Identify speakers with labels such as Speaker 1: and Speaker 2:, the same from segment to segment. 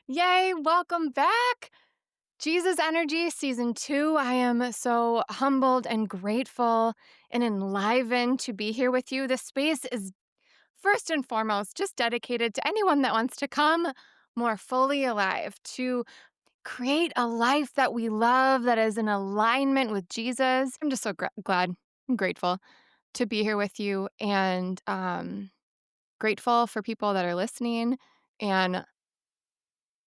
Speaker 1: Yay, welcome back. Jesus Energy Season 2. I am so humbled and grateful and enlivened to be here with you. This space is first and foremost just dedicated to anyone that wants to come more fully alive, to create a life that we love, that is in alignment with Jesus. I'm just so glad and grateful to be here with you, and grateful for people that are listening. And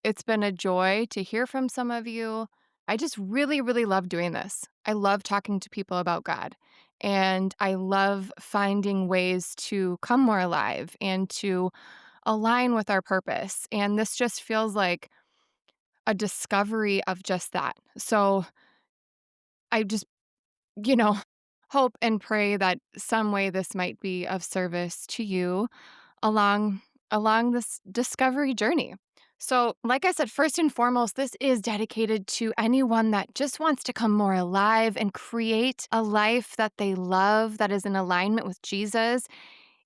Speaker 1: it's been a joy to hear from some of you. I just really, really love doing this. I love talking to people about God. And I love finding ways to come more alive and to align with our purpose. And this just feels like a discovery of just that. So I just, you know, hope and pray that some way this might be of service to you along this discovery journey. So, like I said, first and foremost, this is dedicated to anyone that just wants to come more alive and create a life that they love, that is in alignment with Jesus.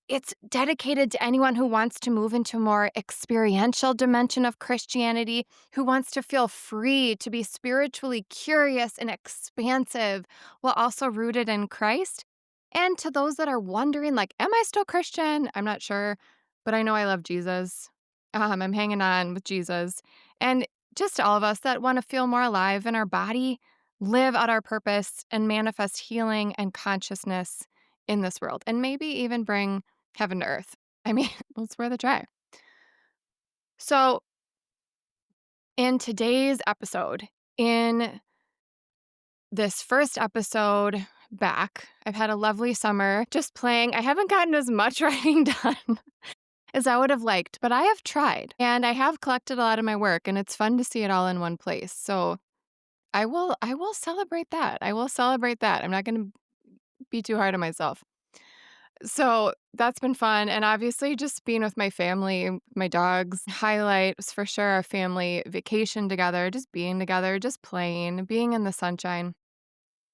Speaker 1: It's dedicated to anyone who wants to move into a more experiential dimension of Christianity, who wants to feel free, to be spiritually curious and expansive while also rooted in Christ. And to those that are wondering, like, am I still Christian? I'm not sure, but I know I love Jesus. I'm hanging on with Jesus. And just to all of us that want to feel more alive in our body, live out our purpose, and manifest healing and consciousness in this world, and maybe even bring heaven to earth. I mean, let's wear the try. So, in today's episode, in this first episode back, I've had a lovely summer just playing. I haven't gotten as much writing done as I would have liked, but I have tried and I have collected a lot of my work, and it's fun to see it all in one place. So, I will celebrate that. I will celebrate that. I'm not going to be too hard on myself. So that's been fun. And obviously, just being with my family, my dogs, highlights for sure our family vacation together, just being together, just playing, being in the sunshine.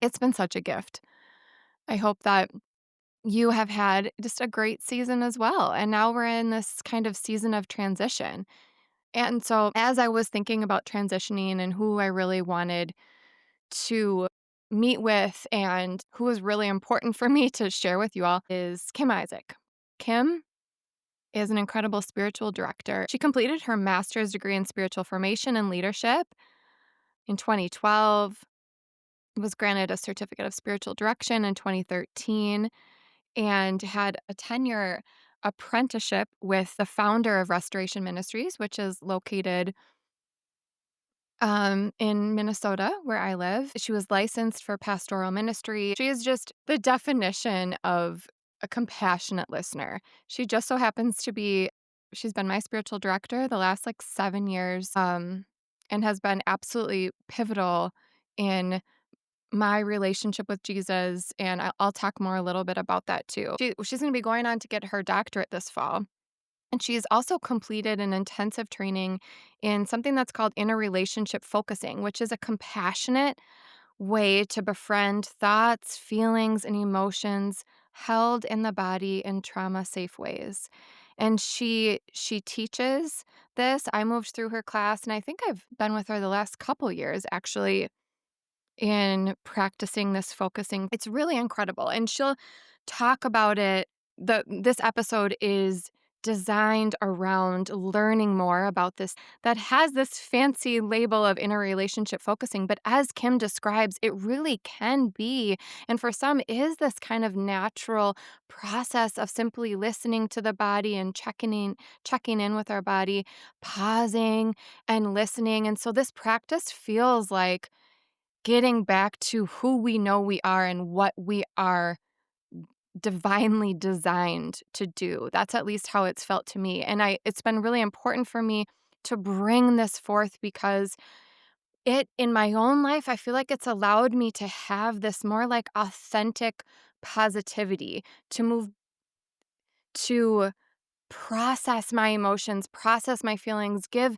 Speaker 1: It's been such a gift. I hope that you have had just a great season as well. And now we're in this kind of season of transition. And so, as I was thinking about transitioning and who I really wanted to meet with and who was really important for me to share with you all is Kim Isaak. Kim is an incredible spiritual director. She completed her master's degree in spiritual formation and leadership in 2012, was granted a certificate of spiritual direction in 2013, and had a 10-year apprenticeship with the founder of Restoration Ministries, which is located in Minnesota, where I live. She was licensed for pastoral ministry. She is just the definition of a compassionate listener. She just so happens to be, she's been my spiritual director the last like 7 years, and has been absolutely pivotal in my relationship with Jesus. And I'll talk more a little bit about that too. She's going to be going on to get her doctorate this fall. And she's also completed an intensive training in something that's called interrelationship focusing, which is a compassionate way to befriend thoughts, feelings, and emotions held in the body in trauma-safe ways. And she teaches this. I moved through her class, and I think I've been with her the last couple years, actually, in practicing this focusing. It's really incredible. And she'll talk about it. This episode is designed around learning more about this that has this fancy label of interrelationship focusing, but as Kim describes, it really can be, and for some is this kind of natural process of simply listening to the body and checking in with our body, pausing and listening. And so this practice feels like getting back to who we know we are and what we are divinely designed to do. That's at least how it's felt to me. And it's been really important for me to bring this forth because it, in my own life, I feel like it's allowed me to have this more like authentic positivity, to move, to process my emotions, process my feelings, give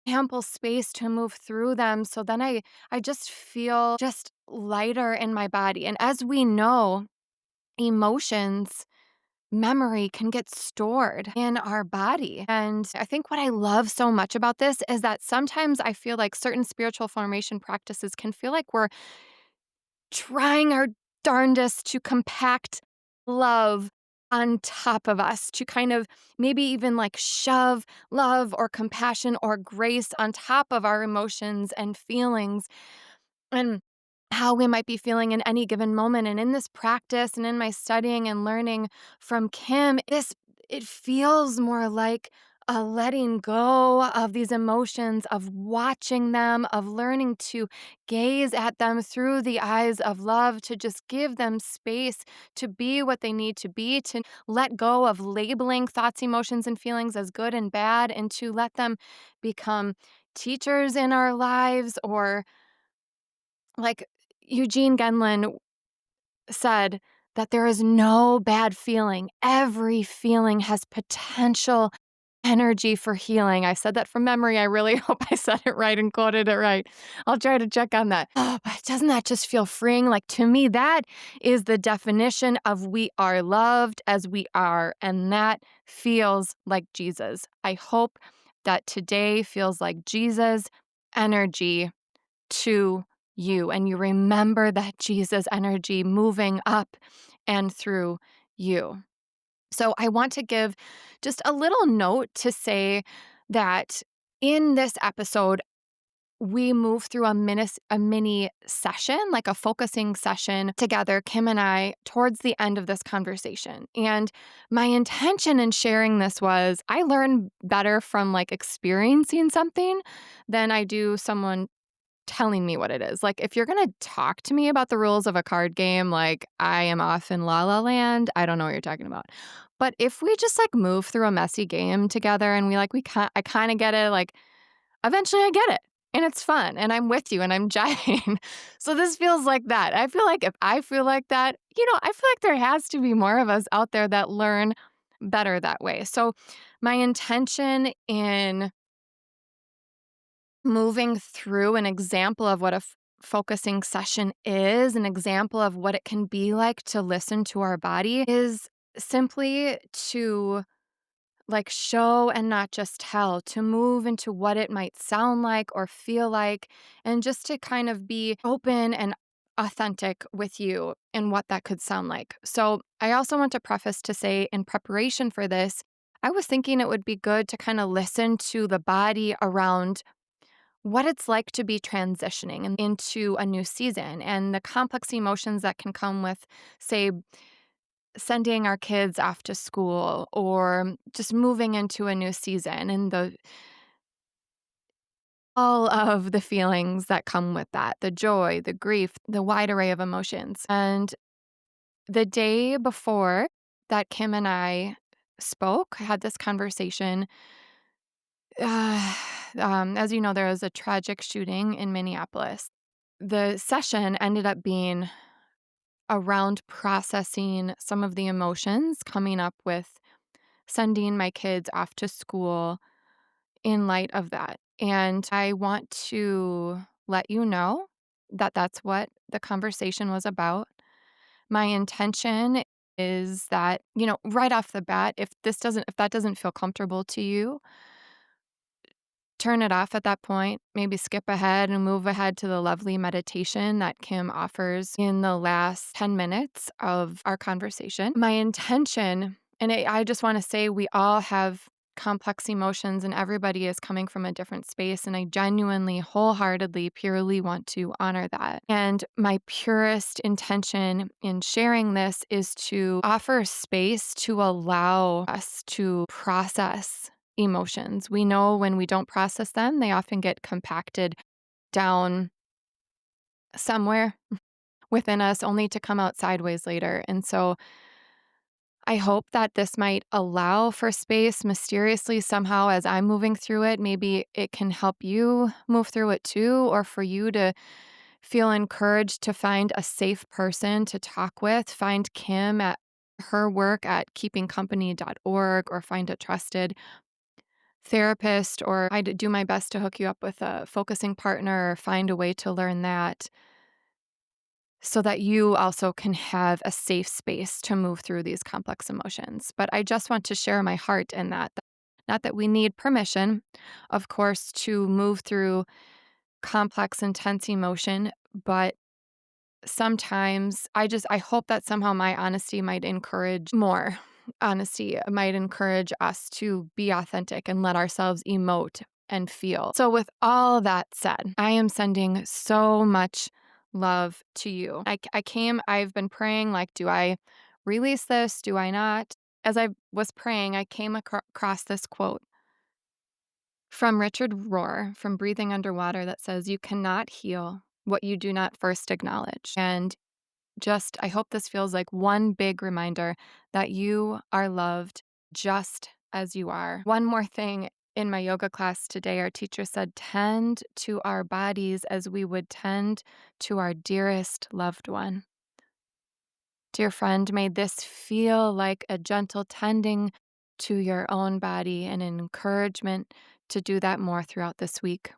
Speaker 1: ample space to move through them. So then I just feel just lighter in my body. And as we know, emotions memory can get stored in our body. And I think what I love so much about this is that sometimes I feel like certain spiritual formation practices can feel like we're trying our darndest to compact love on top of us, to kind of maybe even like shove love or compassion or grace on top of our emotions and feelings and how we might be feeling in any given moment. And in this practice and in my studying and learning from Kim, it feels more like a letting go of these emotions, of watching them, of learning to gaze at them through the eyes of love, to just give them space to be what they need to be, to let go of labeling thoughts, emotions, and feelings as good and bad, and to let them become teachers in our lives, or like Eugene Gendlin said, that there is no bad feeling. Every feeling has potential energy for healing. I said that from memory. I really hope I said it right and quoted it right. I'll try to check on that. Oh, but doesn't that just feel freeing? Like, to me, that is the definition of we are loved as we are. And that feels like Jesus. I hope that today feels like Jesus' energy to you, and you remember that Jesus energy moving up and through you. So I want to give just a little note to say that in this episode, we move through a mini session, like a focusing session together, Kim and I, towards the end of this conversation. And my intention in sharing this was I learn better from like experiencing something than I do someone telling me what it is. Like, if you're going to talk to me about the rules of a card game, like, I am off in La La Land. I don't know what you're talking about. But if we just like move through a messy game together and I kind of get it, like, eventually I get it and it's fun and I'm with you and I'm jiving. So this feels like that. I feel like if I feel like that, I feel like there has to be more of us out there that learn better that way. So my intention in moving through an example of what a focusing session is, an example of what it can be like to listen to our body, is simply to like show and not just tell, to move into what it might sound like or feel like, and just to kind of be open and authentic with you and what that could sound like. So I also want to preface to say, in preparation for this, I was thinking it would be good to kind of listen to the body around what it's like to be transitioning into a new season and the complex emotions that can come with, say, sending our kids off to school or just moving into a new season, and the all of the feelings that come with that, the joy, the grief, the wide array of emotions. And the day before that Kim and I spoke, had this conversation, uh, as you know, there was a tragic shooting in Minneapolis. The session ended up being around processing some of the emotions coming up with sending my kids off to school in light of that. And I want to let you know that that's what the conversation was about. My intention is that, right off the bat, if that doesn't feel comfortable to you, turn it off at that point, maybe skip ahead and move ahead to the lovely meditation that Kim offers in the last 10 minutes of our conversation. My intention, and I just want to say, we all have complex emotions and everybody is coming from a different space. And I genuinely, wholeheartedly, purely want to honor that. And my purest intention in sharing this is to offer space to allow us to process emotions. We know when we don't process them, they often get compacted down somewhere within us, only to come out sideways later. And so I hope that this might allow for space mysteriously somehow as I'm moving through it. Maybe it can help you move through it too, or for you to feel encouraged to find a safe person to talk with. Find Kim at her work at keepingcompany.org, or find a trusted therapist, or do my best to hook you up with a focusing partner or find a way to learn that. so that you also can have a safe space to move through these complex emotions. But I just want to share my heart in that. Not that we need permission, of course, to move through complex, intense emotion, but sometimes I hope that somehow my honesty might encourage more honesty, might encourage us to be authentic and let ourselves emote and feel. So, with all that said, I am sending so much love to you. I've been praying, like, do I release this? Do I not? As I was praying, I came across this quote from Richard Rohr from Breathing Underwater that says, "You cannot heal what you do not first acknowledge." And I hope this feels like one big reminder that you are loved just as you are. One more thing, in my yoga class today, our teacher said, tend to our bodies as we would tend to our dearest loved one. Dear friend, may this feel like a gentle tending to your own body and an encouragement to do that more throughout this week.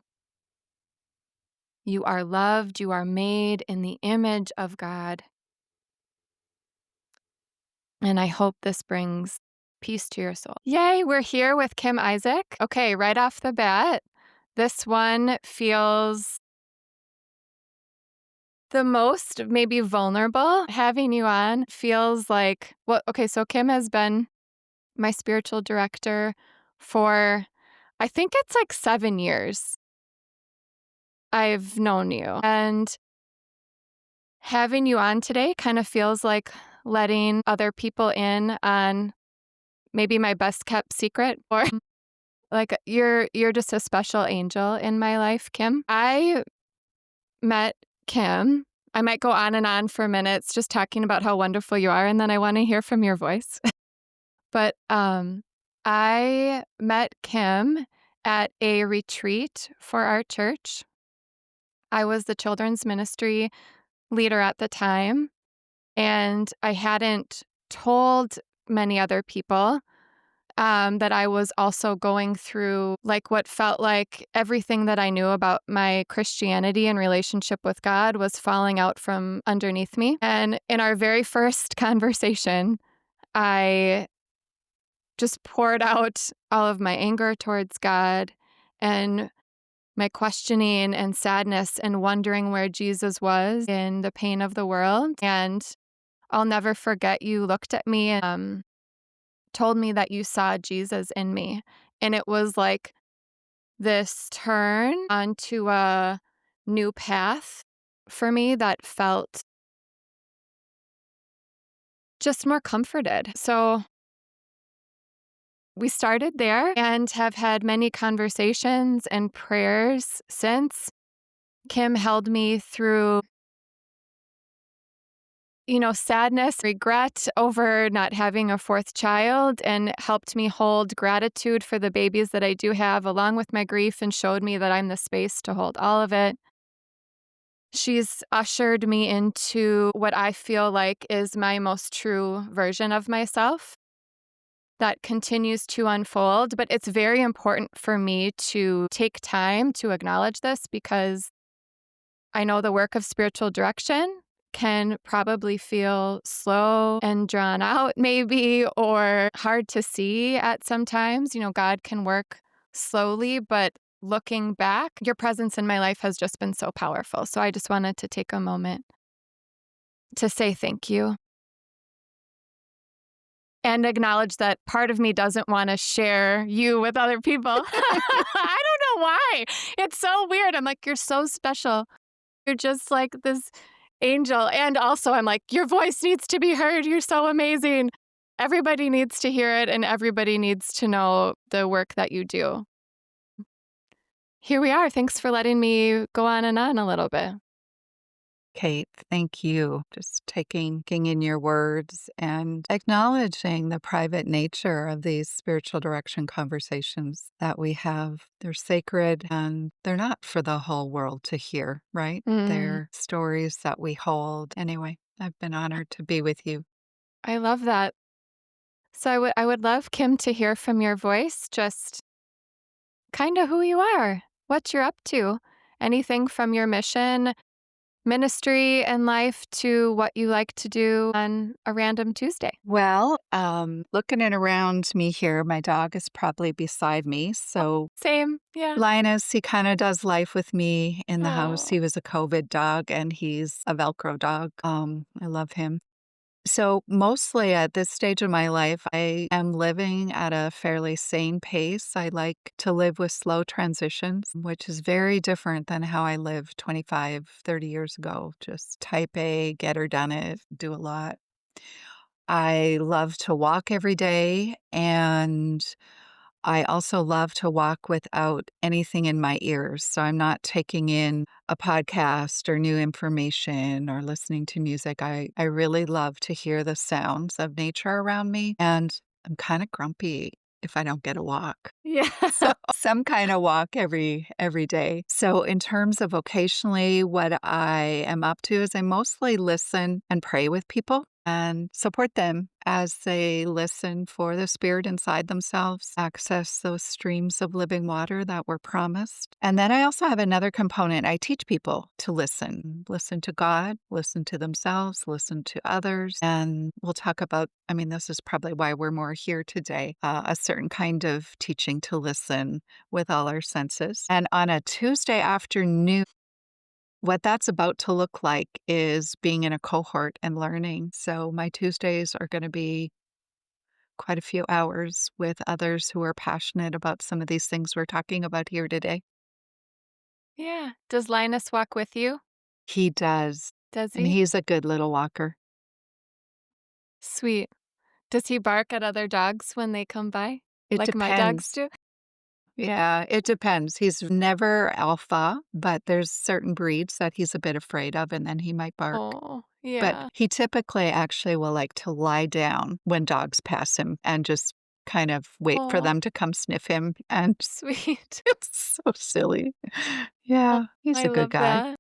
Speaker 1: You are loved. You are made in the image of God. And I hope this brings peace to your soul. Yay, we're here with Kim Isaak. Okay, right off the bat, this one feels the most maybe vulnerable. Having you on feels like, well, okay, so Kim has been my spiritual director for, I think it's like 7 years I've known you. And having you on today kind of feels like letting other people in on maybe my best kept secret, or like you're just a special angel in my life, Kim. I met Kim. I might go on and on for minutes just talking about how wonderful you are, and then I want to hear from your voice. But I met Kim at a retreat for our church. I was the children's ministry leader at the time, and I hadn't told many other people that I was also going through like what felt like everything that I knew about my Christianity and relationship with God was falling out from underneath me. And in our very first conversation, I just poured out all of my anger towards God and my questioning and sadness and wondering where Jesus was in the pain of the world. And I'll never forget, you looked at me and told me that you saw Jesus in me. And it was like this turn onto a new path for me that felt just more comforted. So we started there and have had many conversations and prayers since. Kim held me through, sadness, regret over not having a fourth child, and helped me hold gratitude for the babies that I do have, along with my grief, and showed me that I'm the space to hold all of it. She's ushered me into what I feel like is my most true version of myself that continues to unfold. But it's very important for me to take time to acknowledge this, because I know the work of spiritual direction can probably feel slow and drawn out, maybe, or hard to see at sometimes. God can work slowly, but looking back, your presence in my life has just been so powerful. So I just wanted to take a moment to say thank you and acknowledge that part of me doesn't want to share you with other people. I don't know why. It's so weird. I'm like, you're so special. You're just like this angel. And also, I'm like, your voice needs to be heard. You're so amazing. Everybody needs to hear it, and everybody needs to know the work that you do. Here we are. Thanks for letting me go on and on a little bit.
Speaker 2: Kate, thank you. Just taking in your words and acknowledging the private nature of these spiritual direction conversations that we have. They're sacred and they're not for the whole world to hear, right? They're stories that we hold. Anyway, I've been honored to be with you.
Speaker 1: I love that. So I would love, Kim, to hear from your voice, just kind of who you are, what you're up to, anything from your mission ministry and life to what you like to do on a random Tuesday?
Speaker 2: Well, looking at around me here, my dog is probably beside me. So
Speaker 1: Same. Yeah.
Speaker 2: Linus, he kind of does life with me in the house.
Speaker 1: Oh,
Speaker 2: He was a COVID dog and he's a Velcro dog. I love him. So, mostly at this stage of my life, I am living at a fairly sane pace. I like to live with slow transitions, which is very different than how I lived 25, 30 years ago. Just type A, get her done it, do a lot. I love to walk every day, and I also love to walk without anything in my ears. So I'm not taking in a podcast or new information or listening to music. I really love to hear the sounds of nature around me. And I'm kind of grumpy if I don't get a walk.
Speaker 1: yeah.
Speaker 2: So some kind of walk every day. So in terms of vocationally, what I am up to is I mostly listen and pray with people and support them as they listen for the spirit inside themselves, access those streams of living water that were promised. And then I also have another component. I teach people to listen to God, listen to themselves, listen to others. And we'll talk about, I mean, this is probably why we're more here today, a certain kind of teaching to listen with all our senses. And on a Tuesday afternoon, what that's about to look like is being in a cohort and learning. So my Tuesdays are going to be quite a few hours with others who are passionate about some of these things we're talking about here today.
Speaker 1: Yeah. Does Linus walk with you?
Speaker 2: He does,
Speaker 1: Does
Speaker 2: and
Speaker 1: he?
Speaker 2: he's a good little walker.
Speaker 1: Sweet. Does he bark at other dogs when they come by?
Speaker 2: It
Speaker 1: Like my dogs
Speaker 2: depends.
Speaker 1: do?
Speaker 2: Yeah, it depends. He's never alpha, but there's certain breeds that he's a bit afraid of, and then he might bark.
Speaker 1: Oh,
Speaker 2: But
Speaker 1: yeah.
Speaker 2: he typically actually will like to lie down when dogs pass him and just kind of wait for
Speaker 1: Oh,
Speaker 2: them to come sniff him, and
Speaker 1: sweet.
Speaker 2: it's so silly.
Speaker 1: Oh,
Speaker 2: Yeah, he's
Speaker 1: I
Speaker 2: a good
Speaker 1: love
Speaker 2: guy.
Speaker 1: that.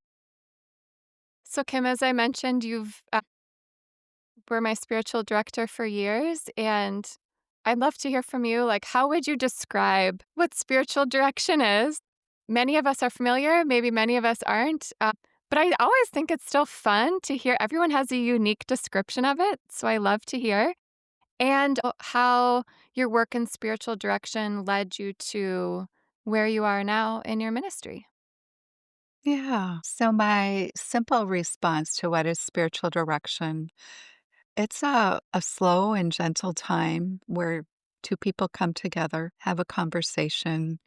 Speaker 1: So, Kim, as I mentioned, you've were my spiritual director for years, and I'd love to hear from you. Like, how would you describe what spiritual direction is? Many of us are familiar, maybe many of us aren't. But I always think it's still fun to hear. Everyone has a unique description of it. So I love to hear. And how your work in spiritual direction led you to where you are now in your ministry.
Speaker 2: Yeah. So my simple response to what is spiritual direction, it's a slow and gentle time where two people come together, have a conversation,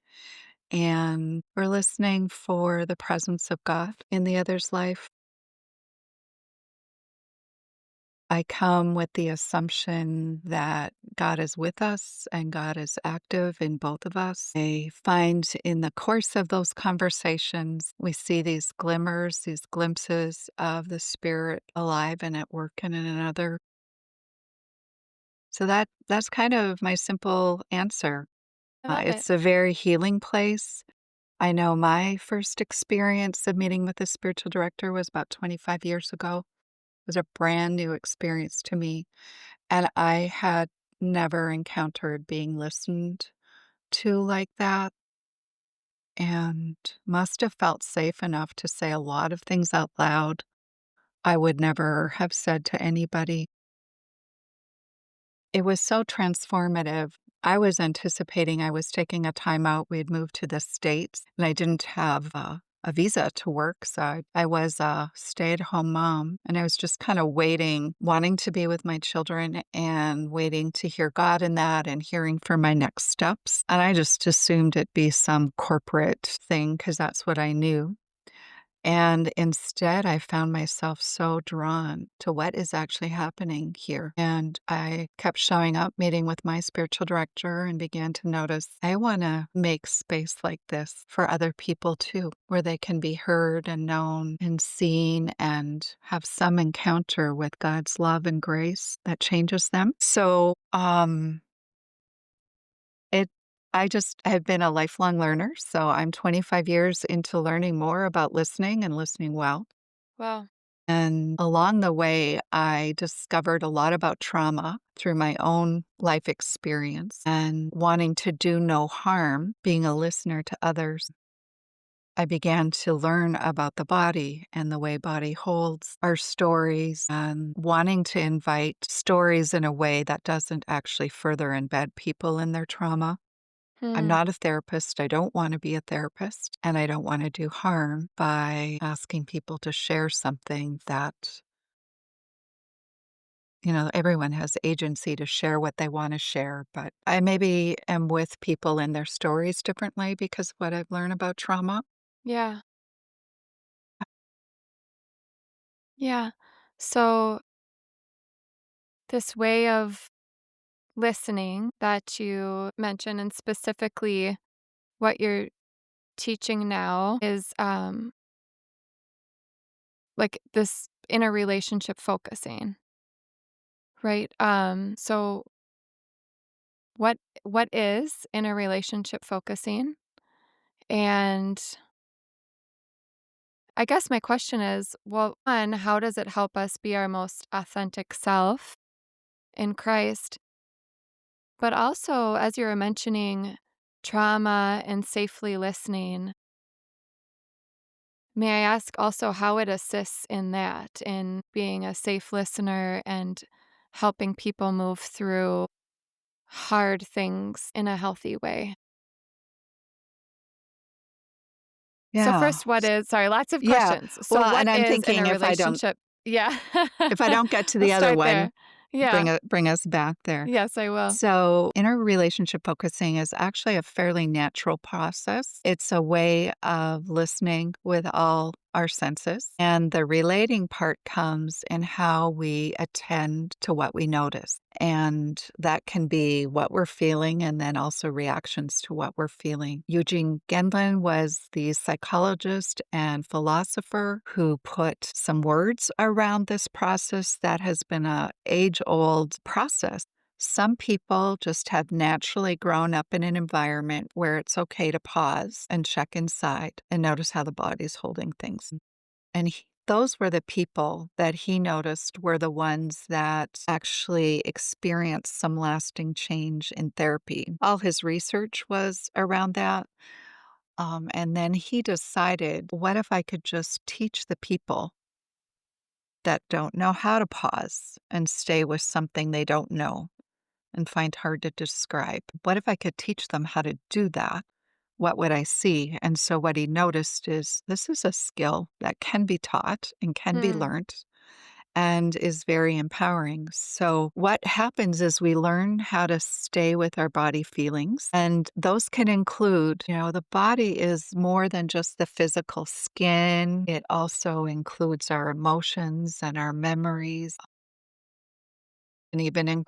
Speaker 2: and we're listening for the presence of God in the other's life. I come with the assumption that God is with us and God is active in both of us. I find in the course of those conversations, we see these glimmers, these glimpses of the Spirit alive and at work in another. So that's kind of my simple answer.
Speaker 1: I love it.
Speaker 2: It's a very healing place. I know my first experience of meeting with a spiritual director was about 25 years ago. It was a brand new experience to me. And I had never encountered being listened to like that and must have felt safe enough to say a lot of things out loud I would never have said to anybody. It was so transformative. I was anticipating I was taking a time out. We had moved to the States and I didn't have a visa to work. So I was a stay at home mom and I was just kind of waiting, wanting to be with my children and waiting to hear God in that and hearing for my next steps. And I just assumed it'd be some corporate thing because that's what I knew. And instead, I found myself so drawn to what is actually happening here. And I kept showing up, meeting with my spiritual director, and began to notice I want to make space like this for other people too, where they can be heard and known and seen and have some encounter with God's love and grace that changes them. It I have been a lifelong learner, so I'm 25 years into learning more about listening and listening well.
Speaker 1: Wow.
Speaker 2: And along the way, I discovered a lot about trauma through my own life experience and wanting to do no harm, being a listener to others. I began to learn about the body and the way body holds our stories and wanting to invite stories in a way that doesn't actually further embed people in their trauma. I'm
Speaker 1: Hmm.
Speaker 2: not a therapist. I don't want to be a therapist, and I don't want to do harm by asking people to share something that, everyone has agency to share what they want to share. But I maybe am with people in their stories differently because of what I've learned about trauma.
Speaker 1: Yeah. Yeah. So, this way of listening that you mentioned, and specifically what you're teaching now, is like this inner relationship focusing, right? So what is inner relationship focusing? And I guess my question is, well, one, how does it help us be our most authentic self in Christ? But also, as you were mentioning trauma and safely listening, may I ask also how it assists in that, in being a safe listener and helping people move through hard things in a healthy way? So
Speaker 2: Yeah.
Speaker 1: first, what is sorry, lots of
Speaker 2: Yeah.
Speaker 1: questions. So
Speaker 2: Well,
Speaker 1: what
Speaker 2: and I'm
Speaker 1: is in
Speaker 2: thinking
Speaker 1: a relationship? Yeah.
Speaker 2: if I don't get to
Speaker 1: Let's
Speaker 2: the other
Speaker 1: start
Speaker 2: one,
Speaker 1: there. Yeah.
Speaker 2: bring us back there.
Speaker 1: Yes, I will.
Speaker 2: So, inner relationship focusing is actually a fairly natural process. It's a way of listening with all our senses. And the relating part comes in how we attend to what we notice. And that can be what we're feeling and then also reactions to what we're feeling. Eugene Gendlin was the psychologist and philosopher who put some words around this process that has been a age-old process. Some people just have naturally grown up in an environment where it's okay to pause and check inside and notice how the body's holding things. And those were the people that he noticed were the ones that actually experienced some lasting change in therapy. All his research was around that. And then he decided, what if I could just teach the people that don't know how to pause and stay with something they don't know and find hard to describe? What if I could teach them how to do that? What would I see? And so what he noticed is this is a skill that can be taught and can be
Speaker 1: Hmm.
Speaker 2: learned and is very empowering. So what happens is we learn how to stay with our body feelings, and those can include, the body is more than just the physical skin. It also includes our emotions and our memories. And even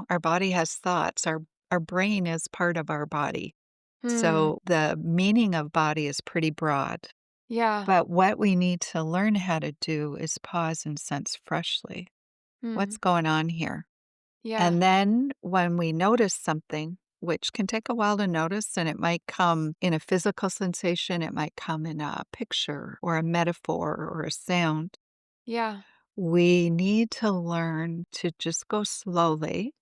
Speaker 2: our body has thoughts. Our brain is part of our body.
Speaker 1: Hmm.
Speaker 2: So the meaning of body is pretty broad.
Speaker 1: Yeah.
Speaker 2: But what we need to learn how to do is pause and sense freshly.
Speaker 1: Hmm.
Speaker 2: What's going on here?
Speaker 1: Yeah.
Speaker 2: And then when we notice something, which can take a while to notice, and it might come in a physical sensation, it might come in a picture or a metaphor or a sound,
Speaker 1: Yeah.
Speaker 2: we need to learn to just go slowly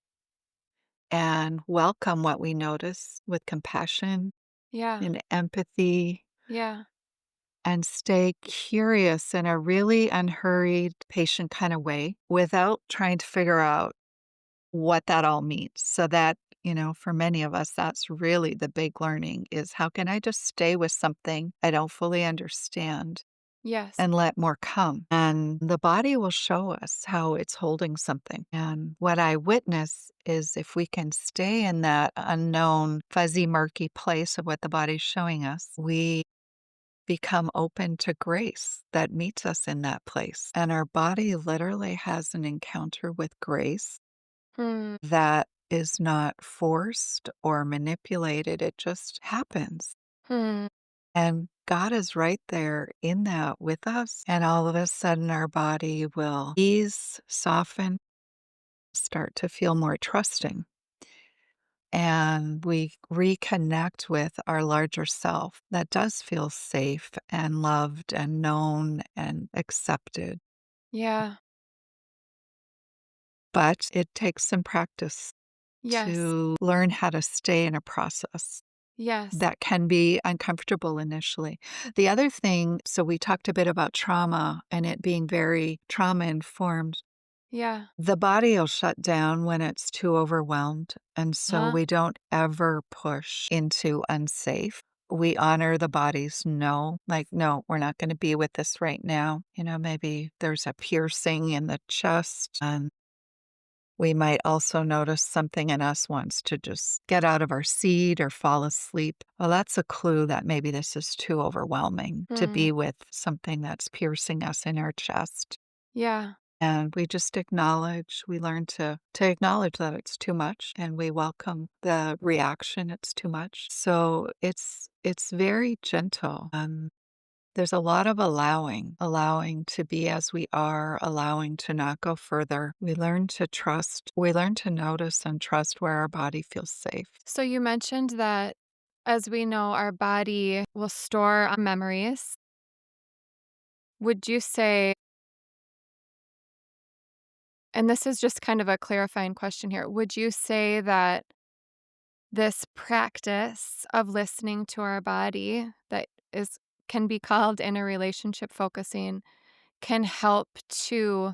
Speaker 2: and welcome what we notice with compassion
Speaker 1: Yeah.
Speaker 2: and empathy
Speaker 1: Yeah.
Speaker 2: and stay curious in a really unhurried, patient kind of way without trying to figure out what that all means. So that, for many of us, that's really the big learning is how can I just stay with something I don't fully understand
Speaker 1: Yes.
Speaker 2: and let more come? And the body will show us how it's holding something. And what I witness is if we can stay in that unknown, fuzzy, murky place of what the body's showing us, we become open to grace that meets us in that place. And our body literally has an encounter with grace
Speaker 1: Hmm.
Speaker 2: that is not forced or manipulated. It just happens.
Speaker 1: Hmm.
Speaker 2: And God is right there in that with us. And all of a sudden, our body will ease, soften, start to feel more trusting. And we reconnect with our larger self that does feel safe and loved and known and accepted.
Speaker 1: Yeah.
Speaker 2: But it takes some practice
Speaker 1: Yes.
Speaker 2: to learn how to stay in a process.
Speaker 1: Yes.
Speaker 2: that can be uncomfortable initially. The other thing, so we talked a bit about trauma and it being very trauma informed.
Speaker 1: Yeah.
Speaker 2: The body will shut down when it's too overwhelmed. And so
Speaker 1: Huh?
Speaker 2: we don't ever push into unsafe. We honor the body's no, like, no, we're not going to be with this right now. Maybe there's a piercing in the chest, and we might also notice something in us wants to just get out of our seat or fall asleep. Well, that's a clue that maybe this is too overwhelming to
Speaker 1: Mm.
Speaker 2: be with something that's piercing us in our chest.
Speaker 1: Yeah.
Speaker 2: And we just acknowledge, we learn to acknowledge that it's too much and we welcome the reaction it's too much. So it's very gentle. There's a lot of allowing to be as we are, allowing to not go further. We learn to trust, we learn to notice and trust where our body feels safe.
Speaker 1: So you mentioned that as we know, our body will store our memories. Would you say, and this is just kind of a clarifying question here, would you say that this practice of listening to our body that is can be called in a relationship focusing can help to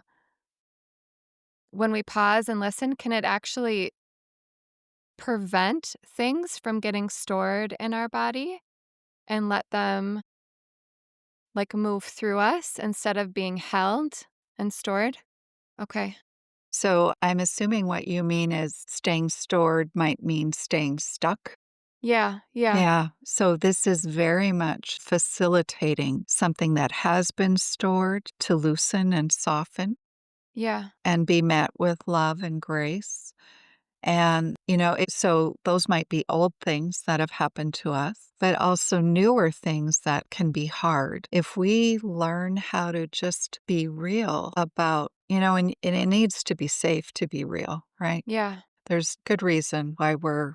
Speaker 1: when we pause and listen, can it actually prevent things from getting stored in our body and let them like move through us instead of being held and stored? Okay.
Speaker 2: So I'm assuming what you mean is staying stored might mean staying stuck.
Speaker 1: Yeah, yeah,
Speaker 2: Yeah. So this is very much facilitating something that has been stored to loosen and soften
Speaker 1: yeah.
Speaker 2: and be met with love and grace. And, so those might be old things that have happened to us, but also newer things that can be hard. If we learn how to just be real about, and it needs to be safe to be real, right?
Speaker 1: Yeah.
Speaker 2: There's good reason why we're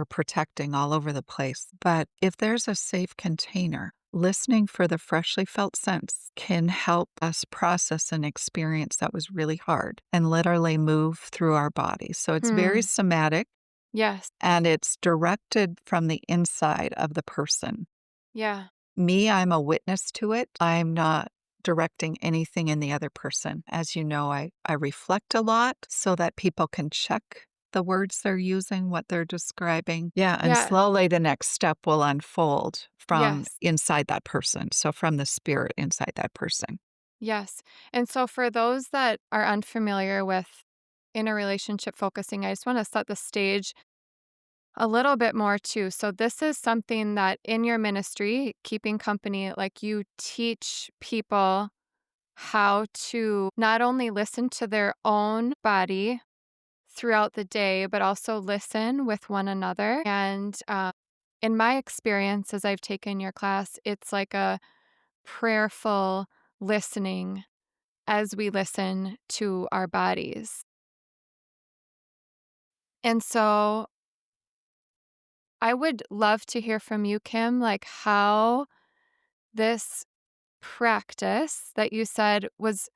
Speaker 2: protecting all over the place. But if there's a safe container, listening for the freshly felt sense can help us process an experience that was really hard and literally move through our body. So it's very
Speaker 1: Hmm.
Speaker 2: somatic
Speaker 1: Yes.
Speaker 2: and it's directed from the inside of the person.
Speaker 1: Yeah.
Speaker 2: Me, I'm a witness to it. I'm not directing anything in the other person. As you know, I reflect a lot so that people can check the words they're using, what they're describing. Yeah, and
Speaker 1: Yeah.
Speaker 2: slowly the next step will unfold from
Speaker 1: Yes.
Speaker 2: inside that person. So from the spirit inside that person.
Speaker 1: Yes. And so for those that are unfamiliar with in a relationship focusing, I just want to set the stage a little bit more too. So this is something that in your ministry, keeping company, like you teach people how to not only listen to their own body throughout the day, but also listen with one another. And in my experience, as I've taken your class, it's like a prayerful listening as we listen to our bodies. And so I would love to hear from you, Kim, like how this practice that you said was,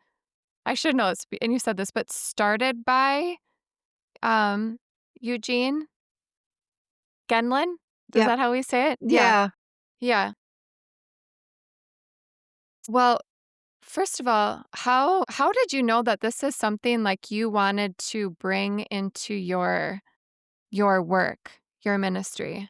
Speaker 1: I should know this, and you said this, but started by um, Eugene Genlin. Is
Speaker 2: Yep.
Speaker 1: that how we say it? Yeah.
Speaker 2: Yeah.
Speaker 1: Yeah. Well, first of all, how did you know that this is something like you wanted to bring into your work, your ministry?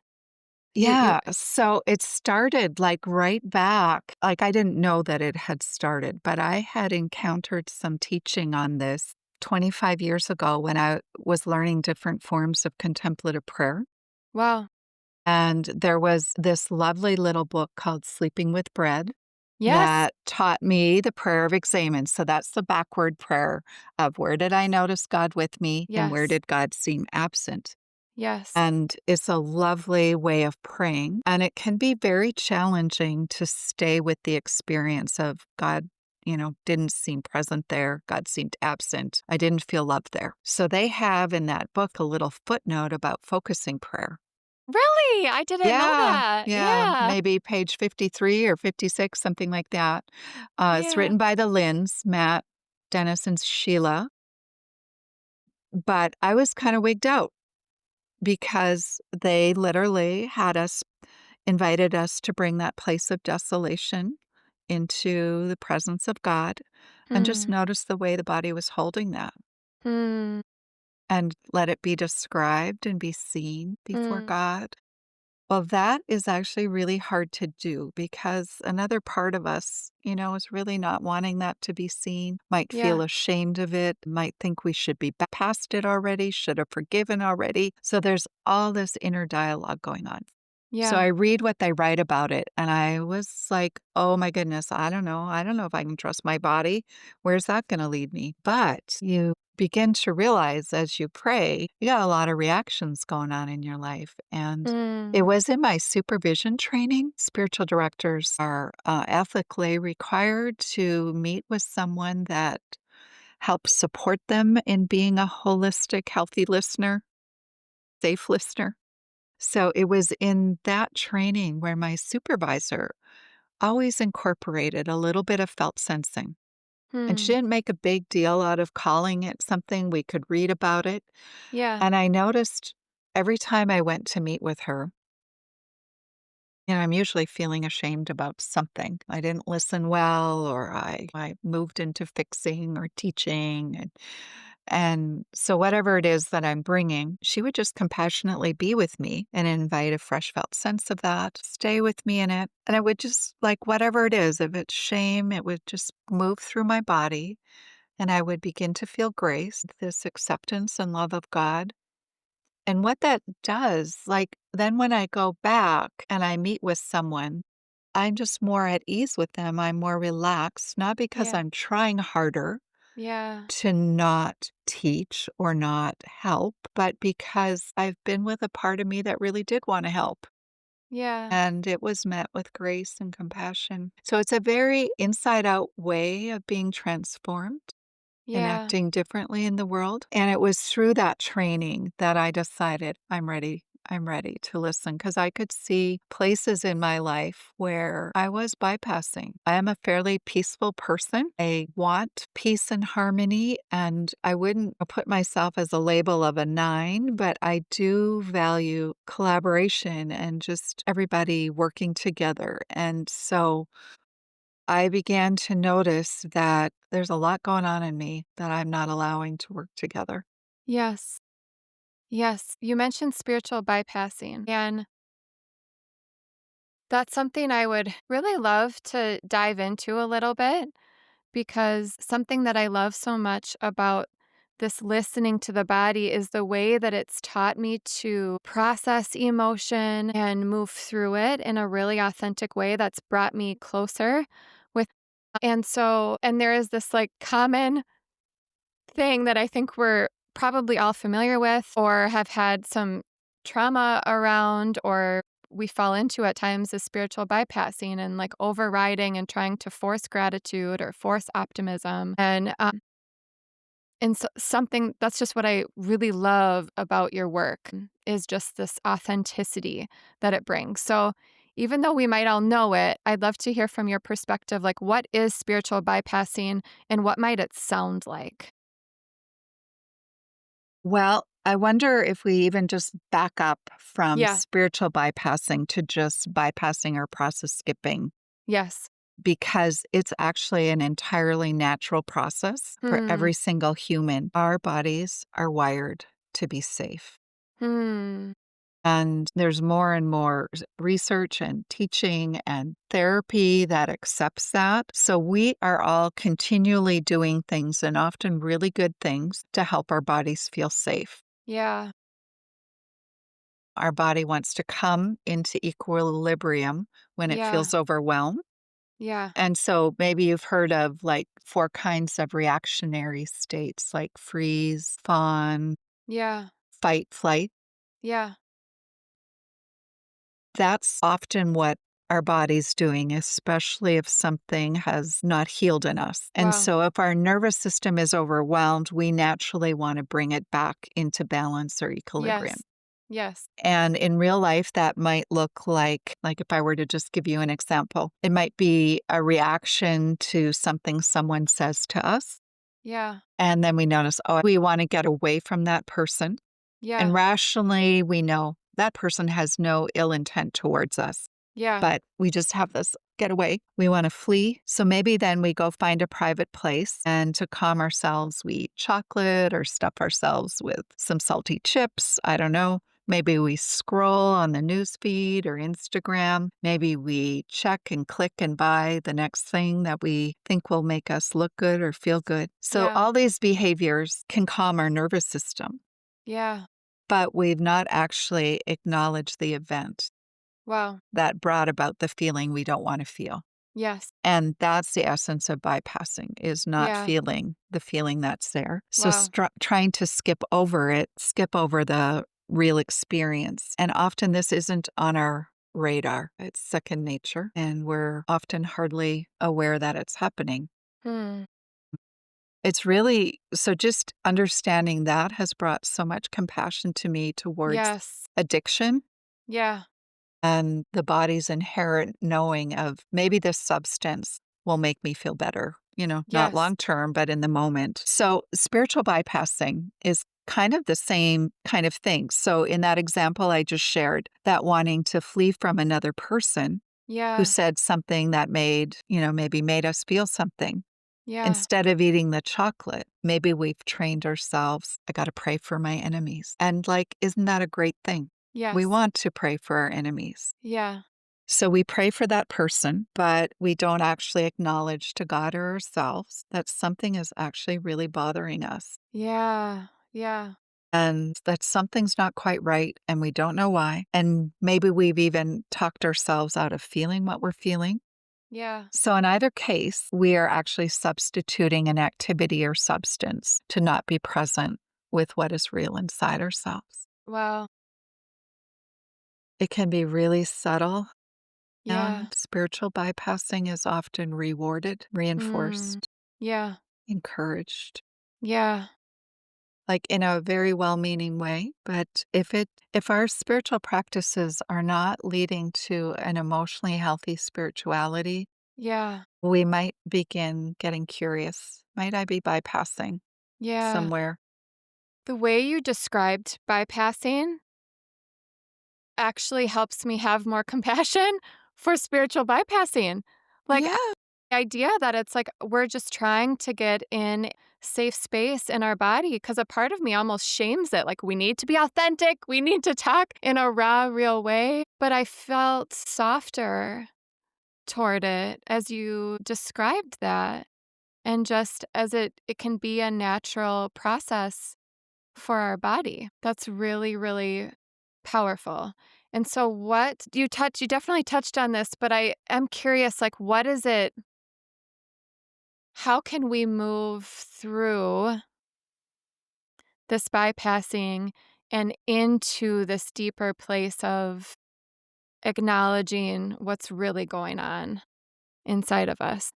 Speaker 1: You
Speaker 2: Yeah. So it started like right back. Like I didn't know that it had started, but I had encountered some teaching on this 25 years ago when I was learning different forms of contemplative prayer.
Speaker 1: wow.
Speaker 2: And there was this lovely little book called Sleeping with Bread
Speaker 1: Yes.
Speaker 2: that taught me the prayer of examen. So that's the backward prayer of where did I notice God with me and where
Speaker 1: Yes.
Speaker 2: did God seem absent?
Speaker 1: Yes.
Speaker 2: And it's a lovely way of praying. And it can be very challenging to stay with the experience of God, didn't seem present there. God seemed absent. I didn't feel loved there. So they have in that book a little footnote about focusing prayer.
Speaker 1: Really? I didn't know
Speaker 2: Yeah.
Speaker 1: that.
Speaker 2: Yeah.
Speaker 1: Yeah.
Speaker 2: Maybe page 53 or 56, something like that. It's
Speaker 1: Yeah.
Speaker 2: written by the Lynns, Matt, Dennis, and Sheila. But I was kind of wigged out because they literally had us invited us to bring that place of desolation into the presence of God and just
Speaker 1: Hmm.
Speaker 2: notice the way the body was holding that
Speaker 1: Hmm.
Speaker 2: and let it be described and be seen before
Speaker 1: Hmm.
Speaker 2: God. Well, that is actually really hard to do because another part of us, is really not wanting that to be seen, might feel
Speaker 1: Yeah.
Speaker 2: ashamed of it, might think we should be past it already, should have forgiven already. So there's all this inner dialogue going on. So I
Speaker 1: Yeah.
Speaker 2: read what they write about it, and I was like, "Oh my goodness, I don't know. I don't know if I can trust my body. Where's that gonna lead me?" But you begin to realize as you pray, you got a lot of reactions going on in your life, and it
Speaker 1: Mm.
Speaker 2: was in my supervision training. Spiritual directors are, ethically required to meet with someone that helps support them in being a holistic, healthy listener, safe listener. So it was in that training where my supervisor always incorporated a little bit of felt sensing. And she
Speaker 1: Hmm.
Speaker 2: didn't make a big deal out of calling it something. We could read about it.
Speaker 1: Yeah.
Speaker 2: And I noticed every time I went to meet with her, I'm usually feeling ashamed about something. I didn't listen well, or I moved into fixing or teaching. And so, whatever it is that I'm bringing, she would just compassionately be with me and invite a fresh felt sense of that, stay with me in it. And I would just, like, whatever it is, if it's shame, it would just move through my body. And I would begin to feel grace, this acceptance and love of God. And what that does, like, then when I go back and I meet with someone, I'm just more at ease with them. I'm more relaxed, not because
Speaker 1: Yeah.
Speaker 2: I'm trying harder
Speaker 1: Yeah.
Speaker 2: to not teach or not help, but because I've been with a part of me that really did want to help.
Speaker 1: Yeah.
Speaker 2: And it was met with grace and compassion. So it's a very inside out way of being transformed and
Speaker 1: Yeah.
Speaker 2: acting differently in the world. And it was through that training that I decided I'm ready. I'm ready to listen because I could see places in my life where I was bypassing. I am a fairly peaceful person. I want peace and harmony, and I wouldn't put myself as a label of a nine, but I do value collaboration and just everybody working together. And so I began to notice that there's a lot going on in me that I'm not allowing to work together.
Speaker 1: Yes. Yes. You mentioned spiritual bypassing, and that's something I would really love to dive into a little bit because something that I love so much about this listening to the body is the way that it's taught me to process emotion and move through it in a really authentic way that's brought me closer with and there is this like common thing that I think we're probably all familiar with or have had some trauma around or we fall into at times is spiritual bypassing and like overriding and trying to force gratitude or force optimism and so, something that's just what I really love about your work is just this authenticity that it brings. So even though we might all know it, I'd love to hear from your perspective like what is spiritual bypassing and what might it sound like.
Speaker 2: Well, I wonder if we even just back up from
Speaker 1: Yeah.
Speaker 2: spiritual bypassing to just bypassing or process skipping,
Speaker 1: Yes.
Speaker 2: because it's actually an entirely natural process for
Speaker 1: Hmm.
Speaker 2: every single human. Our bodies are wired to be safe.
Speaker 1: Hmm.
Speaker 2: And there's more and more research and teaching and therapy that accepts that. So we are all continually doing things and often really good things to help our bodies feel safe.
Speaker 1: Yeah.
Speaker 2: Our body wants to come into equilibrium when it
Speaker 1: Yeah.
Speaker 2: feels overwhelmed.
Speaker 1: Yeah.
Speaker 2: And so maybe you've heard of like four kinds of reactionary states like freeze, fawn,
Speaker 1: Yeah.
Speaker 2: fight, flight.
Speaker 1: Yeah.
Speaker 2: That's often what our body's doing, especially if something has not healed in us. And
Speaker 1: Wow.
Speaker 2: so if our nervous system is overwhelmed, we naturally want to bring it back into balance or equilibrium.
Speaker 1: Yes. Yes.
Speaker 2: And in real life, that might look like if I were to just give you an example, it might be a reaction to something someone says to us.
Speaker 1: Yeah.
Speaker 2: And then we notice, oh, we want to get away from that person.
Speaker 1: Yeah.
Speaker 2: And rationally, we know that person has no ill intent towards us,
Speaker 1: Yeah.
Speaker 2: but we just have this getaway. We want to flee. So maybe then we go find a private place and to calm ourselves, we eat chocolate or stuff ourselves with some salty chips. I don't know. Maybe we scroll on the news feed or Instagram. Maybe we check and click and buy the next thing that we think will make us look good or feel good. So
Speaker 1: Yeah.
Speaker 2: all these behaviors can calm our nervous system,
Speaker 1: Yeah.
Speaker 2: but we've not actually acknowledged the event
Speaker 1: Wow.
Speaker 2: that brought about the feeling we don't want to feel.
Speaker 1: Yes.
Speaker 2: And that's the essence of bypassing is not
Speaker 1: Yeah.
Speaker 2: feeling the feeling that's there. So
Speaker 1: Wow.
Speaker 2: trying to skip over it, skip over the real experience. And often this isn't on our radar. It's second nature and we're often hardly aware that it's happening.
Speaker 1: Hmm.
Speaker 2: It's really so just understanding that has brought so much compassion to me towards
Speaker 1: Yes.
Speaker 2: addiction
Speaker 1: Yeah.
Speaker 2: and the body's inherent knowing of maybe this substance will make me feel better, not
Speaker 1: Yes.
Speaker 2: long term, but in the moment. So, spiritual bypassing is kind of the same kind of thing. So, in that example I just shared, that wanting to flee from another person who
Speaker 1: Yeah.
Speaker 2: said something that maybe made us feel something.
Speaker 1: Yeah.
Speaker 2: Instead of eating the chocolate, maybe we've trained ourselves, I got to pray for my enemies. And isn't that a great thing? We
Speaker 1: Yes.
Speaker 2: want to pray for our enemies.
Speaker 1: Yeah.
Speaker 2: So we pray for that person, but we don't actually acknowledge to God or ourselves that something is actually really bothering us
Speaker 1: Yeah. Yeah.
Speaker 2: and that something's not quite right and we don't know why. And maybe we've even talked ourselves out of feeling what we're feeling.
Speaker 1: Yeah.
Speaker 2: So, in either case, we are actually substituting an activity or substance to not be present with what is real inside ourselves.
Speaker 1: Wow.
Speaker 2: It can be really subtle,
Speaker 1: Yeah.
Speaker 2: and spiritual bypassing is often rewarded,
Speaker 1: Mm.
Speaker 2: reinforced,
Speaker 1: Yeah.
Speaker 2: encouraged,
Speaker 1: Yeah.
Speaker 2: in a very well meaning way. But if our spiritual practices are not leading to an emotionally healthy spirituality,
Speaker 1: Yeah.
Speaker 2: we might begin getting curious. Might I be bypassing
Speaker 1: Yeah.
Speaker 2: somewhere?
Speaker 1: The way you described bypassing actually helps me have more compassion for spiritual bypassing. Like,
Speaker 2: Yeah.
Speaker 1: the idea that it's like we're just trying to get in safe space in our body because a part of me almost shames it. Like, we need to be authentic, we need to talk in a raw, real way. But I felt softer toward it as you described that. And just as it can be a natural process for our body. That's really, really powerful. And so you definitely touched on this, but I am curious, like, what is it? How can we move through this bypassing and into this deeper place of acknowledging what's really going on inside of us?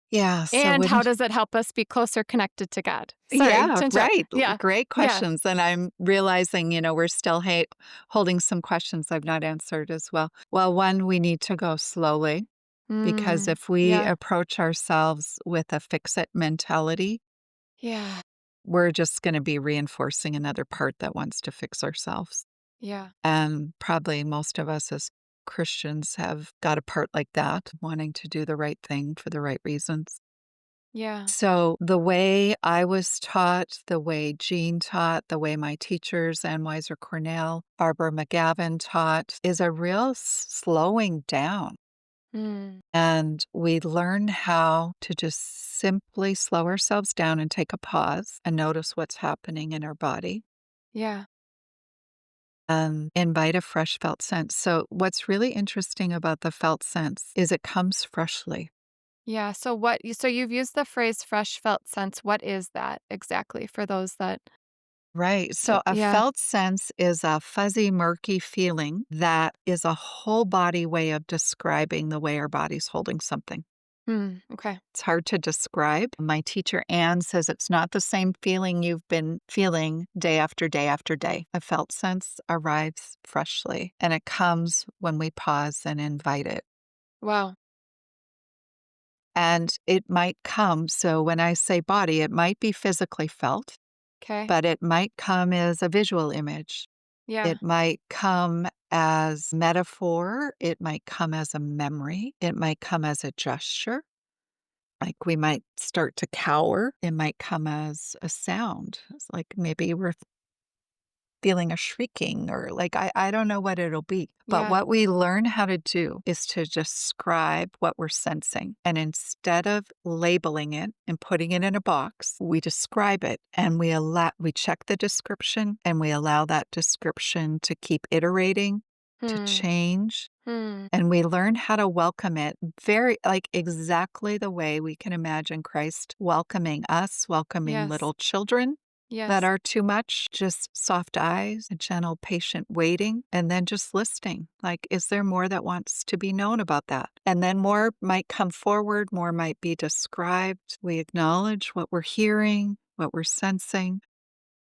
Speaker 2: Yeah, so
Speaker 1: And
Speaker 2: when
Speaker 1: how does it help us be closer connected to God? Sorry
Speaker 2: yeah,
Speaker 1: to interrupt.
Speaker 2: right,
Speaker 1: Yeah.
Speaker 2: great
Speaker 1: Yeah.
Speaker 2: questions, and I'm realizing, we're still holding some questions I've not answered as well. Well, one, we need to go slowly because
Speaker 1: Mm.
Speaker 2: if we
Speaker 1: Yeah.
Speaker 2: approach ourselves with a fix-it mentality,
Speaker 1: Yeah.
Speaker 2: we're just gonna be reinforcing another part that wants to fix ourselves,
Speaker 1: Yeah.
Speaker 2: and probably most of us as Christians have got a part like that, wanting to do the right thing for the right reasons.
Speaker 1: Yeah.
Speaker 2: So, the way I was taught, the way Jean taught, the way my teachers, Ann Weiser Cornell, Barbara McGavin taught, is a real slowing down.
Speaker 1: Mm.
Speaker 2: And we learn how to just simply slow ourselves down and take a pause and notice what's happening in our body
Speaker 1: Yeah.
Speaker 2: and invite a fresh felt sense. So, what's really interesting about the felt sense is it comes freshly.
Speaker 1: Yeah, so you've used the phrase fresh felt sense. What is that exactly for those that
Speaker 2: Right. So a
Speaker 1: yeah.
Speaker 2: felt sense is a fuzzy, murky feeling that is a whole body way of describing the way our body's holding something.
Speaker 1: Okay.
Speaker 2: It's hard to describe. My teacher, Anne, says it's not the same feeling you've been feeling day after day after day. A felt sense arrives freshly, and it comes when we pause and invite it.
Speaker 1: Wow.
Speaker 2: And it might come. So when I say body, it might be physically felt.
Speaker 1: 'Kay.
Speaker 2: but it might come as a visual image.
Speaker 1: Yeah.
Speaker 2: It might come as metaphor. It might come as a memory. It might come as a gesture. Like we might start to cower. It might come as a sound. It's like maybe we're feeling a shrieking or like I don't know what it'll be. But
Speaker 1: Yeah.
Speaker 2: what we learn how to do is to describe what we're sensing. And instead of labeling it and putting it in a box, we describe it and we check the description and we allow that description to keep iterating, to
Speaker 1: Hmm.
Speaker 2: change.
Speaker 1: Hmm.
Speaker 2: And we learn how to welcome it very like exactly the way we can imagine Christ welcoming us, welcoming
Speaker 1: Yes.
Speaker 2: little children that
Speaker 1: Yes.
Speaker 2: are too much, just soft eyes, a gentle, patient waiting, and then just listening. Like, is there more that wants to be known about that? And then more might come forward, more might be described. We acknowledge what we're hearing, what we're sensing,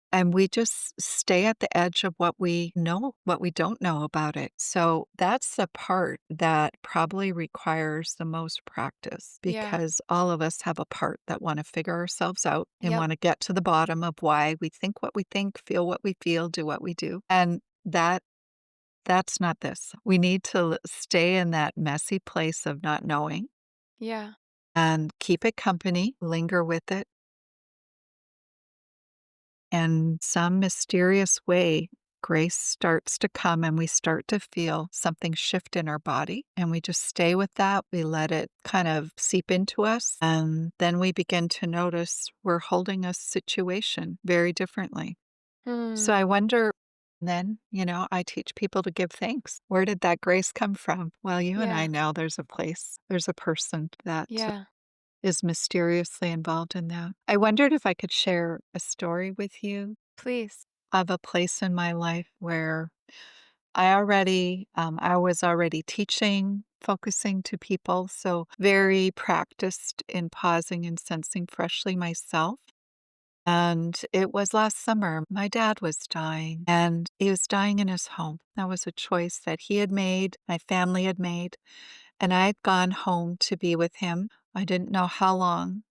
Speaker 2: and we just stay at the edge of what we know, what we don't know about it. So that's the part that probably requires the most practice
Speaker 1: Yeah.
Speaker 2: because all of us have a part that want to figure ourselves out and
Speaker 1: Yep.
Speaker 2: want to get to the bottom of why we think what we think, feel what we feel, do what we do. And that's not this. We need to stay in that messy place of not knowing
Speaker 1: Yeah.
Speaker 2: and keep it company, linger with it and some mysterious way, grace starts to come and we start to feel something shift in our body. And we just stay with that. We let it kind of seep into us. And then we begin to notice we're holding a situation very differently. So
Speaker 1: Hmm.
Speaker 2: I wonder then, I teach people to give thanks. Where did that grace come from? Well, you and I
Speaker 1: Yeah.
Speaker 2: know there's a place, there's a person that
Speaker 1: Yeah.
Speaker 2: is mysteriously involved in that. I wondered if I could share a story with you
Speaker 1: Please.
Speaker 2: of a place in my life where I was already teaching, focusing to people, so very practiced in pausing and sensing freshly myself. And it was last summer. My dad was dying, and he was dying in his home. That was a choice that he had made, my family had made, and I had gone home to be with him. I didn't know how long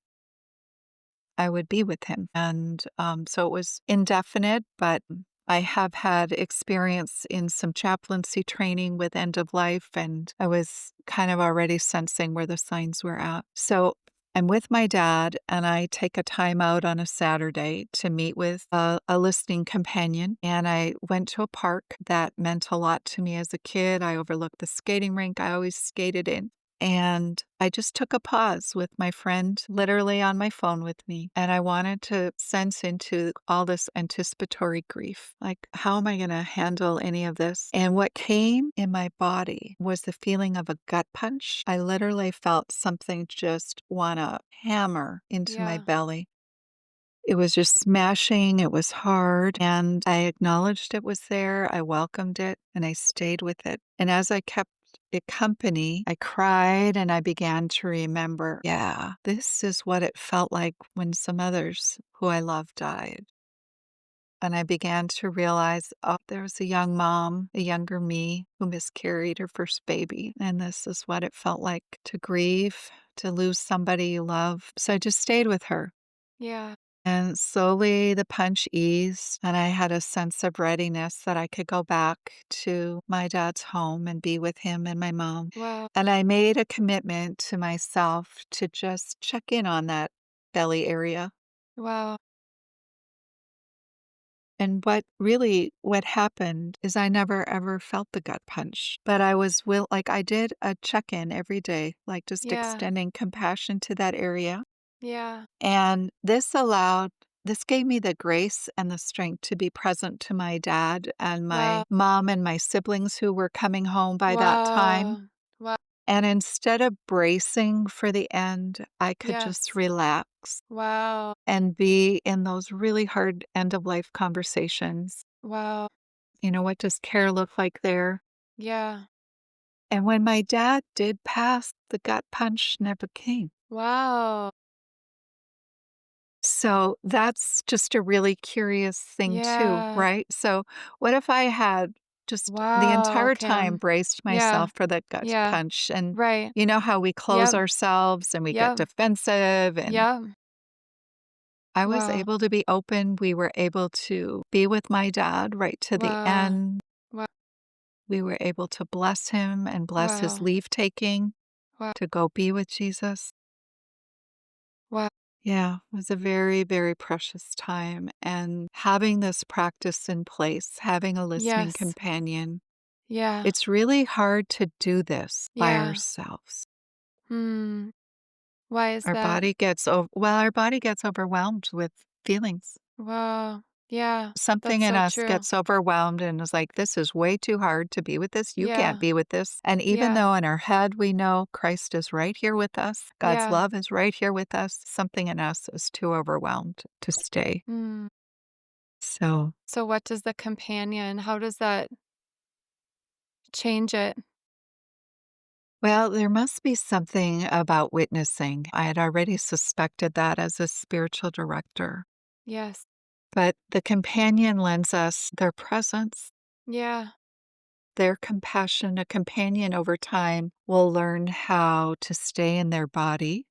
Speaker 2: I would be with him. And so it was indefinite, but I have had experience in some chaplaincy training with end of life, and I was kind of already sensing where the signs were at. So I'm with my dad, and I take a time out on a Saturday to meet with a listening companion. And I went to a park that meant a lot to me as a kid. I overlooked the skating rink I always skated in. And I just took a pause with my friend, literally on my phone with me. And I wanted to sense into all this anticipatory grief. Like, how am I going to handle any of this? And what came in my body was the feeling of a gut punch. I literally felt something just want to hammer into my
Speaker 1: Yeah.
Speaker 2: belly. It was just smashing, it was hard, and I acknowledged it was there, I welcomed it, and I stayed with it. And as I kept it company, I cried and I began to remember, yeah, this is what it felt like when some others who I love died. And I began to realize, oh, there was a young mom, a younger me, who miscarried her first baby. And this is what it felt like to grieve, to lose somebody you love. So I just stayed with her.
Speaker 1: Yeah.
Speaker 2: And slowly the punch eased, and I had a sense of readiness that I could go back to my dad's home and be with him and my mom.
Speaker 1: Wow.
Speaker 2: And I made a commitment to myself to just check in on that belly area.
Speaker 1: Wow.
Speaker 2: And what happened is I never ever felt the gut punch, but like I did a check in every day, like just
Speaker 1: Yeah.
Speaker 2: extending compassion to that area.
Speaker 1: Yeah.
Speaker 2: And this gave me the grace and the strength to be present to my dad and my
Speaker 1: Wow.
Speaker 2: mom and my siblings who were coming home by that time.
Speaker 1: Wow. Wow.
Speaker 2: And instead of bracing for the end, I could just
Speaker 1: Yes.
Speaker 2: relax
Speaker 1: Wow.
Speaker 2: and be in those really hard end of life conversations.
Speaker 1: Wow.
Speaker 2: What does care look like there?
Speaker 1: Yeah.
Speaker 2: And when my dad did pass, the gut punch never came.
Speaker 1: Wow.
Speaker 2: So that's just a really curious thing too,
Speaker 1: Yeah.
Speaker 2: right? So what if I had just the
Speaker 1: Wow,
Speaker 2: entire time
Speaker 1: Kim.
Speaker 2: braced
Speaker 1: Yeah.
Speaker 2: myself for the gut
Speaker 1: Yeah.
Speaker 2: punch? And
Speaker 1: Right.
Speaker 2: you know how we close
Speaker 1: Yep.
Speaker 2: ourselves and we get
Speaker 1: Yep.
Speaker 2: defensive and
Speaker 1: Yep.
Speaker 2: I was
Speaker 1: Wow.
Speaker 2: able to be open. We were able to be with my dad right to the
Speaker 1: Wow.
Speaker 2: end.
Speaker 1: Wow.
Speaker 2: We were able to bless him and bless his
Speaker 1: Wow.
Speaker 2: leave taking
Speaker 1: Wow.
Speaker 2: to go be with Jesus.
Speaker 1: Wow.
Speaker 2: Yeah, it was a very, very precious time. And having this practice in place, having a listening
Speaker 1: Yes.
Speaker 2: companion,
Speaker 1: Yeah.
Speaker 2: it's really hard to do this by
Speaker 1: Yeah.
Speaker 2: ourselves.
Speaker 1: Hmm. Why is that?
Speaker 2: Our body gets overwhelmed with feelings.
Speaker 1: Wow. Yeah.
Speaker 2: Something
Speaker 1: That's
Speaker 2: in
Speaker 1: so
Speaker 2: us
Speaker 1: true.
Speaker 2: gets overwhelmed and is like, this is way too hard to be with this. You can't
Speaker 1: Yeah.
Speaker 2: be with this. And even
Speaker 1: Yeah.
Speaker 2: though in our head we know Christ is right here with us, God's
Speaker 1: Yeah.
Speaker 2: love is right here with us, something in us is too overwhelmed to stay.
Speaker 1: Hmm.
Speaker 2: So,
Speaker 1: So what does the companion, how does that change it?
Speaker 2: well, there must be something about witnessing. I had already suspected that as a spiritual director,
Speaker 1: Yes.
Speaker 2: but the companion lends us their presence,
Speaker 1: Yeah.
Speaker 2: their compassion. A companion over time will learn how to stay in their body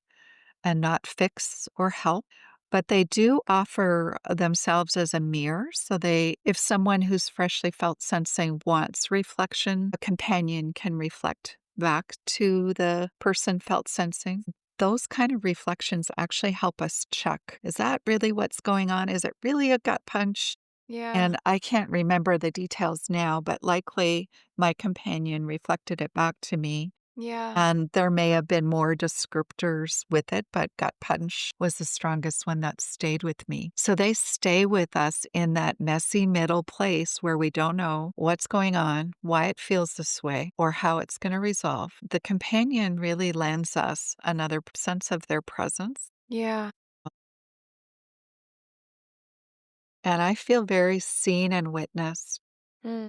Speaker 2: and not fix or help. But they do offer themselves as a mirror. So if someone who's freshly felt sensing wants reflection, a companion can reflect back to the person felt sensing. Those kind of reflections actually help us check. Is that really what's going on? Is it really a gut punch?
Speaker 1: Yeah.
Speaker 2: And I can't remember the details now, but likely my companion reflected it back to me,
Speaker 1: Yeah.
Speaker 2: and there may have been more descriptors with it, but gut punch was the strongest one that stayed with me. So they stay with us in that messy middle place where we don't know what's going on, why it feels this way, or how it's going to resolve. The companion really lends us another sense of their presence.
Speaker 1: Yeah.
Speaker 2: And I feel very seen and witnessed.
Speaker 1: Mm.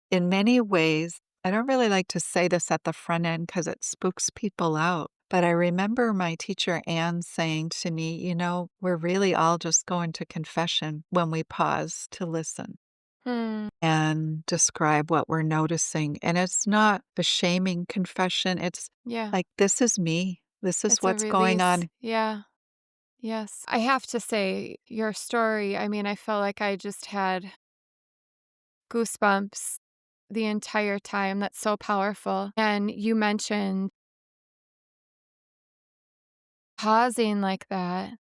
Speaker 2: In many ways, I don't really like to say this at the front end because it spooks people out. But I remember my teacher, Anne, saying to me, we're really all just going to confession when we pause to listen
Speaker 1: Hmm.
Speaker 2: and describe what we're noticing. And it's not a shaming confession. It's
Speaker 1: Yeah.
Speaker 2: like, this is me. This is
Speaker 1: It's a
Speaker 2: what's going
Speaker 1: release.
Speaker 2: on.
Speaker 1: Yeah. Yes. I have to say, your story, I mean, I felt like I just had goosebumps the entire time. That's so powerful. And you mentioned pausing like that,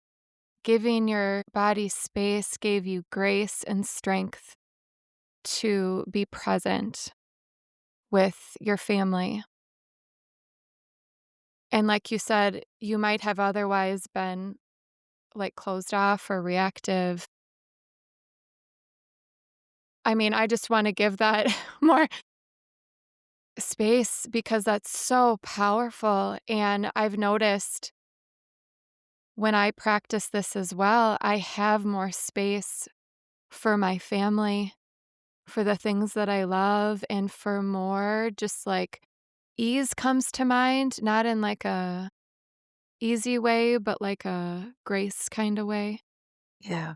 Speaker 1: giving your body space gave you grace and strength to be present with your family. And like you said, you might have otherwise been like closed off or reactive. I mean, I just want to give that more space because that's so powerful. And I've noticed when I practice this as well, I have more space for my family, for the things that I love, and for more just like ease comes to mind, not in like a easy way, but like a grace kind of way.
Speaker 2: Yeah.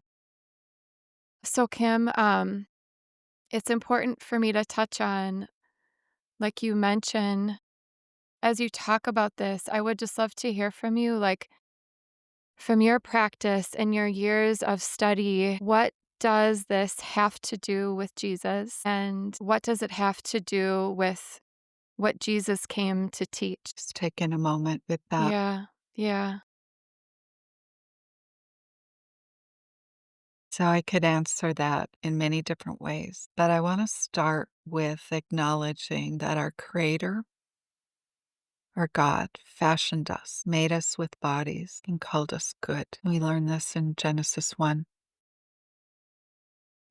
Speaker 1: So Kim, it's important for me to touch on, like you mentioned, as you talk about this, I would just love to hear from you, like from your practice and your years of study, what does this have to do with Jesus? And what does it have to do with what Jesus came to teach?
Speaker 2: Just taking a moment with that.
Speaker 1: Yeah, yeah,
Speaker 2: So I could answer that in many different ways, but I want to start with acknowledging that our Creator, our God, fashioned us, made us with bodies, and called us good. We learn this in Genesis 1.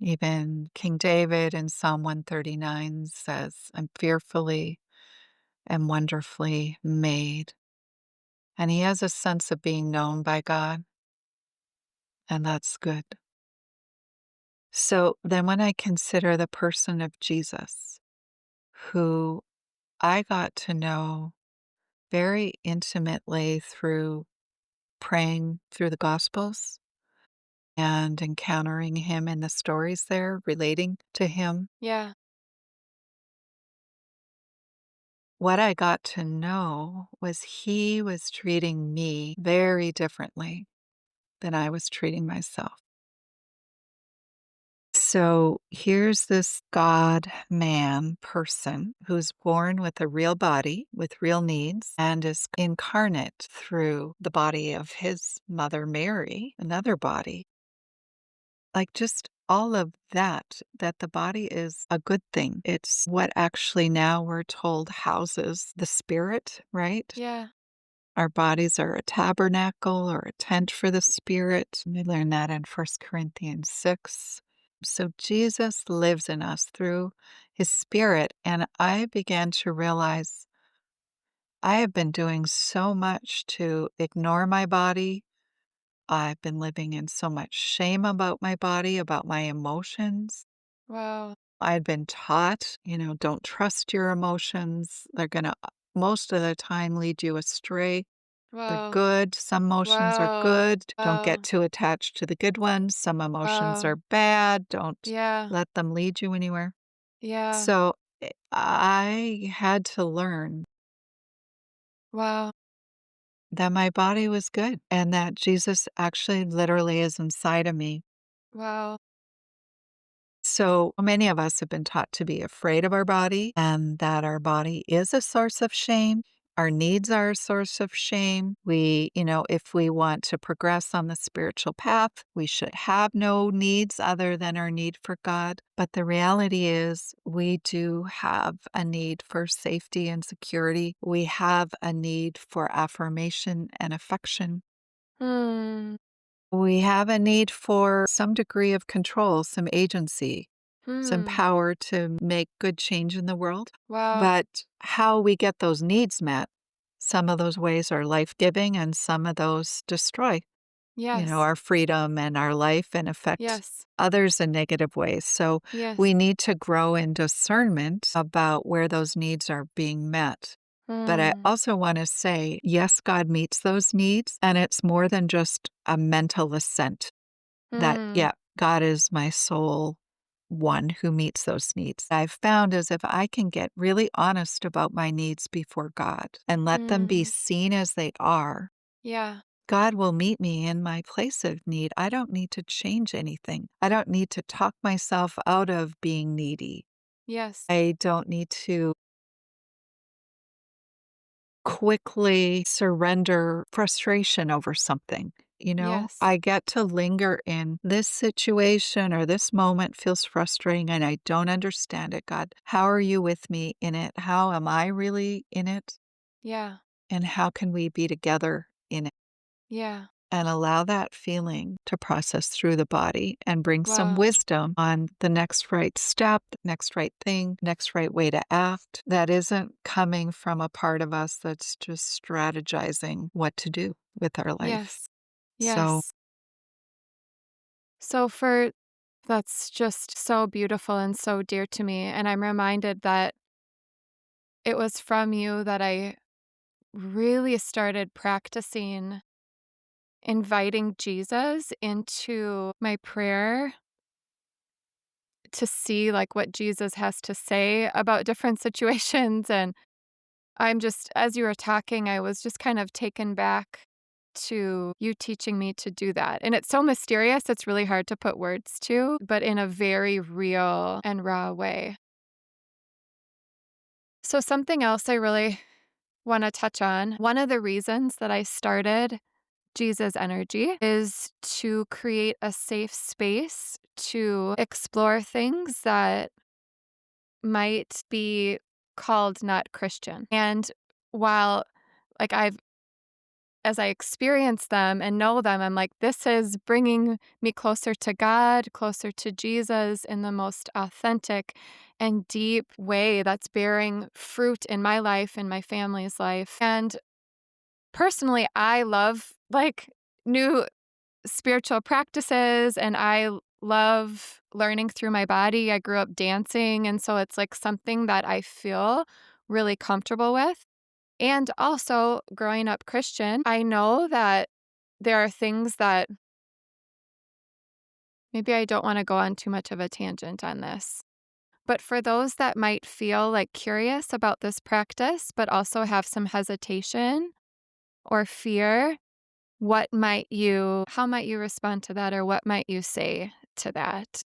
Speaker 2: Even King David in Psalm 139 says, I'm fearfully and wonderfully made. And he has a sense of being known by God, and that's good. So then when I consider the person of Jesus, who I got to know very intimately through praying through the Gospels and encountering him in the stories there, relating to him.
Speaker 1: yeah,
Speaker 2: What I got to know was he was treating me very differently than I was treating myself. So here's this God man person who's born with a real body, with real needs, and is incarnate through the body of his mother, Mary, another body. Like just all of that, that the body is a good thing. It's what actually now we're told houses the spirit, right?
Speaker 1: Yeah.
Speaker 2: Our bodies are a tabernacle or a tent for the spirit. We learn that in 1 Corinthians 6. So Jesus lives in us through his spirit. And I began to realize I have been doing so much to ignore my body. I've been living in so much shame about my body, about my emotions.
Speaker 1: Wow.
Speaker 2: I'd been taught, don't trust your emotions. They're going to, most of the time, lead you astray. They're
Speaker 1: Wow.
Speaker 2: good. Some emotions are
Speaker 1: Wow.
Speaker 2: good. Don't get
Speaker 1: Wow.
Speaker 2: too attached to the good ones. Some emotions
Speaker 1: Wow.
Speaker 2: are bad. Don't
Speaker 1: Yeah.
Speaker 2: let them lead you anywhere.
Speaker 1: Yeah.
Speaker 2: So I had to learn
Speaker 1: Wow.
Speaker 2: that my body was good and that Jesus actually literally is inside of me.
Speaker 1: Wow.
Speaker 2: So many of us have been taught to be afraid of our body and that our body is a source of shame. Our needs are a source of shame. If we want to progress on the spiritual path, we should have no needs other than our need for God. But the reality is, we do have a need for safety and security. We have a need for affirmation and affection.
Speaker 1: Hmm.
Speaker 2: We have a need for some degree of control, some agency, some
Speaker 1: Hmm.
Speaker 2: power to make good change in the world.
Speaker 1: Wow.
Speaker 2: But how we get those needs met, some of those ways are life giving and some of those destroy,
Speaker 1: Yes.
Speaker 2: our freedom and our life and affect
Speaker 1: Yes.
Speaker 2: others in negative ways. So
Speaker 1: Yes.
Speaker 2: we need to grow in discernment about where those needs are being met. But I
Speaker 1: Hmm.
Speaker 2: also want to say, yes, God meets those needs, and it's more than just a mental assent that,
Speaker 1: Hmm.
Speaker 2: yeah, God is my sole one who meets those needs. I've found is if I can get really honest about my needs before God and let them be
Speaker 1: Hmm.
Speaker 2: seen as they are,
Speaker 1: Yeah.
Speaker 2: God will meet me in my place of need. I don't need to change anything. I don't need to talk myself out of being needy.
Speaker 1: Yes.
Speaker 2: I don't need to quickly surrender frustration over something.
Speaker 1: Yes.
Speaker 2: I get to linger in this situation or this moment feels frustrating and I don't understand it. God, how are you with me in it? How am I really in it?
Speaker 1: Yeah.
Speaker 2: And how can we be together in it?
Speaker 1: Yeah.
Speaker 2: And allow that feeling to process through the body and bring some
Speaker 1: Wow.
Speaker 2: wisdom on the next right step, next right thing, next right way to act that isn't coming from a part of us that's just strategizing what to do with our life.
Speaker 1: Yes.
Speaker 2: So,
Speaker 1: Yes. So for that's just so beautiful and so dear to me. And I'm reminded that it was from you that I really started practicing inviting Jesus into my prayer to see like what Jesus has to say about different situations. And I'm just, as you were talking, I was just kind of taken back to you teaching me to do that. And it's so mysterious, it's really hard to put words to, but in a very real and raw way. So, something else I really want to touch on one of the reasons that I started Jesus Energy is to create a safe space to explore things that might be called not Christian. And while like I've as I experience them and know them, I'm like, this is bringing me closer to God, closer to Jesus in the most authentic and deep way that's bearing fruit in my life, in my family's life. And personally, I love like new spiritual practices and love learning through my body. I grew up dancing. And so it's like something that I feel really comfortable with. And also, growing up Christian, I know that there are things that maybe I don't want to go on too much of a tangent on this. But for those that might feel like curious about this practice, but also have some hesitation or fear, how might you respond to that, or what might you say to that? If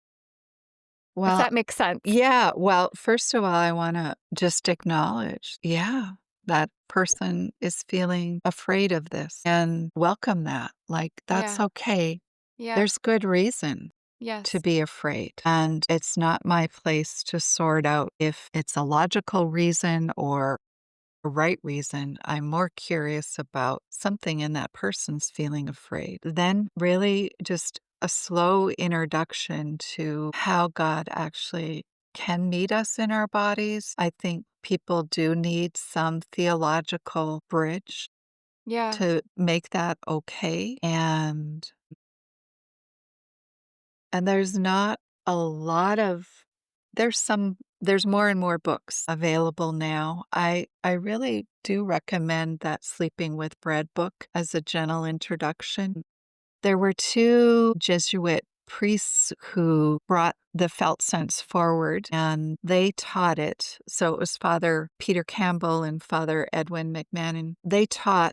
Speaker 2: Well,
Speaker 1: that makes sense.
Speaker 2: yeah, well, first of all, I wanna just acknowledge, yeah, that person is feeling afraid of this and welcome that. Like, that's
Speaker 1: Yeah.
Speaker 2: okay.
Speaker 1: Yeah.
Speaker 2: There's good reason to
Speaker 1: Yes.
Speaker 2: be afraid, and it's not my place to sort out if it's a logical reason or a right reason. I'm more curious about something in that person's feeling afraid. Then, really, just a slow introduction to how God actually can meet us in our bodies. I think people do need some theological bridge
Speaker 1: Yeah.
Speaker 2: to make that okay. And there's not a lot of there's more and more books available now. I really do recommend that Sleeping with Bread book as a gentle introduction. There were 2 Jesuit priests who brought the felt sense forward, and they taught it. So it was Father Peter Campbell and Father Edwin McMahon. They taught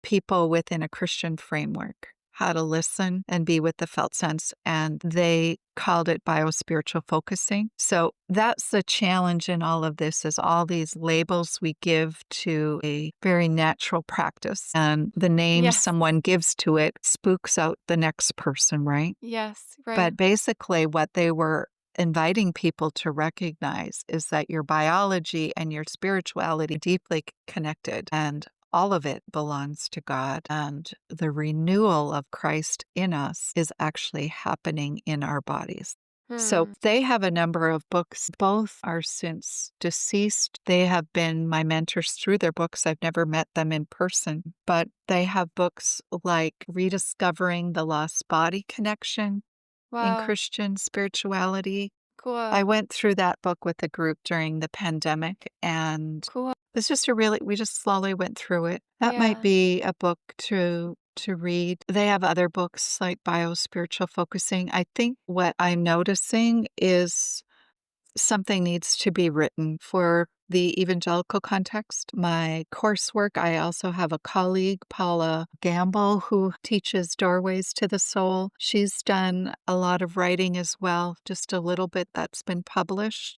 Speaker 2: people within a Christian framework how to listen and be with the felt sense, and they called it biospiritual focusing. So that's the challenge in all of this is all these labels we give to a very natural practice, and the name
Speaker 1: Yes.
Speaker 2: someone gives to it spooks out the next person, right?
Speaker 1: Yes. Right.
Speaker 2: But basically, what they were inviting people to recognize is that your biology and your spirituality deeply connected, and all of it belongs to God. And the renewal of Christ in us is actually happening in our bodies. So
Speaker 1: Hmm.
Speaker 2: they have a number of books. Both are since deceased. They have been my mentors through their books. I've never met them in person, but they have books like Rediscovering the Lost Body Connection in
Speaker 1: Wow.
Speaker 2: Christian Spirituality. I
Speaker 1: Cool.
Speaker 2: went through that book with a group during the pandemic, and
Speaker 1: Cool.
Speaker 2: it's just a really we just slowly went through it. That might
Speaker 1: Yeah.
Speaker 2: be a book to read. They have other books like Biospiritual Focusing. I think what I'm noticing is something needs to be written for the evangelical context. My coursework, I also have a colleague, Paula Gamble, who teaches Doorways to the Soul. She's done a lot of writing as well, just a little bit that's been published.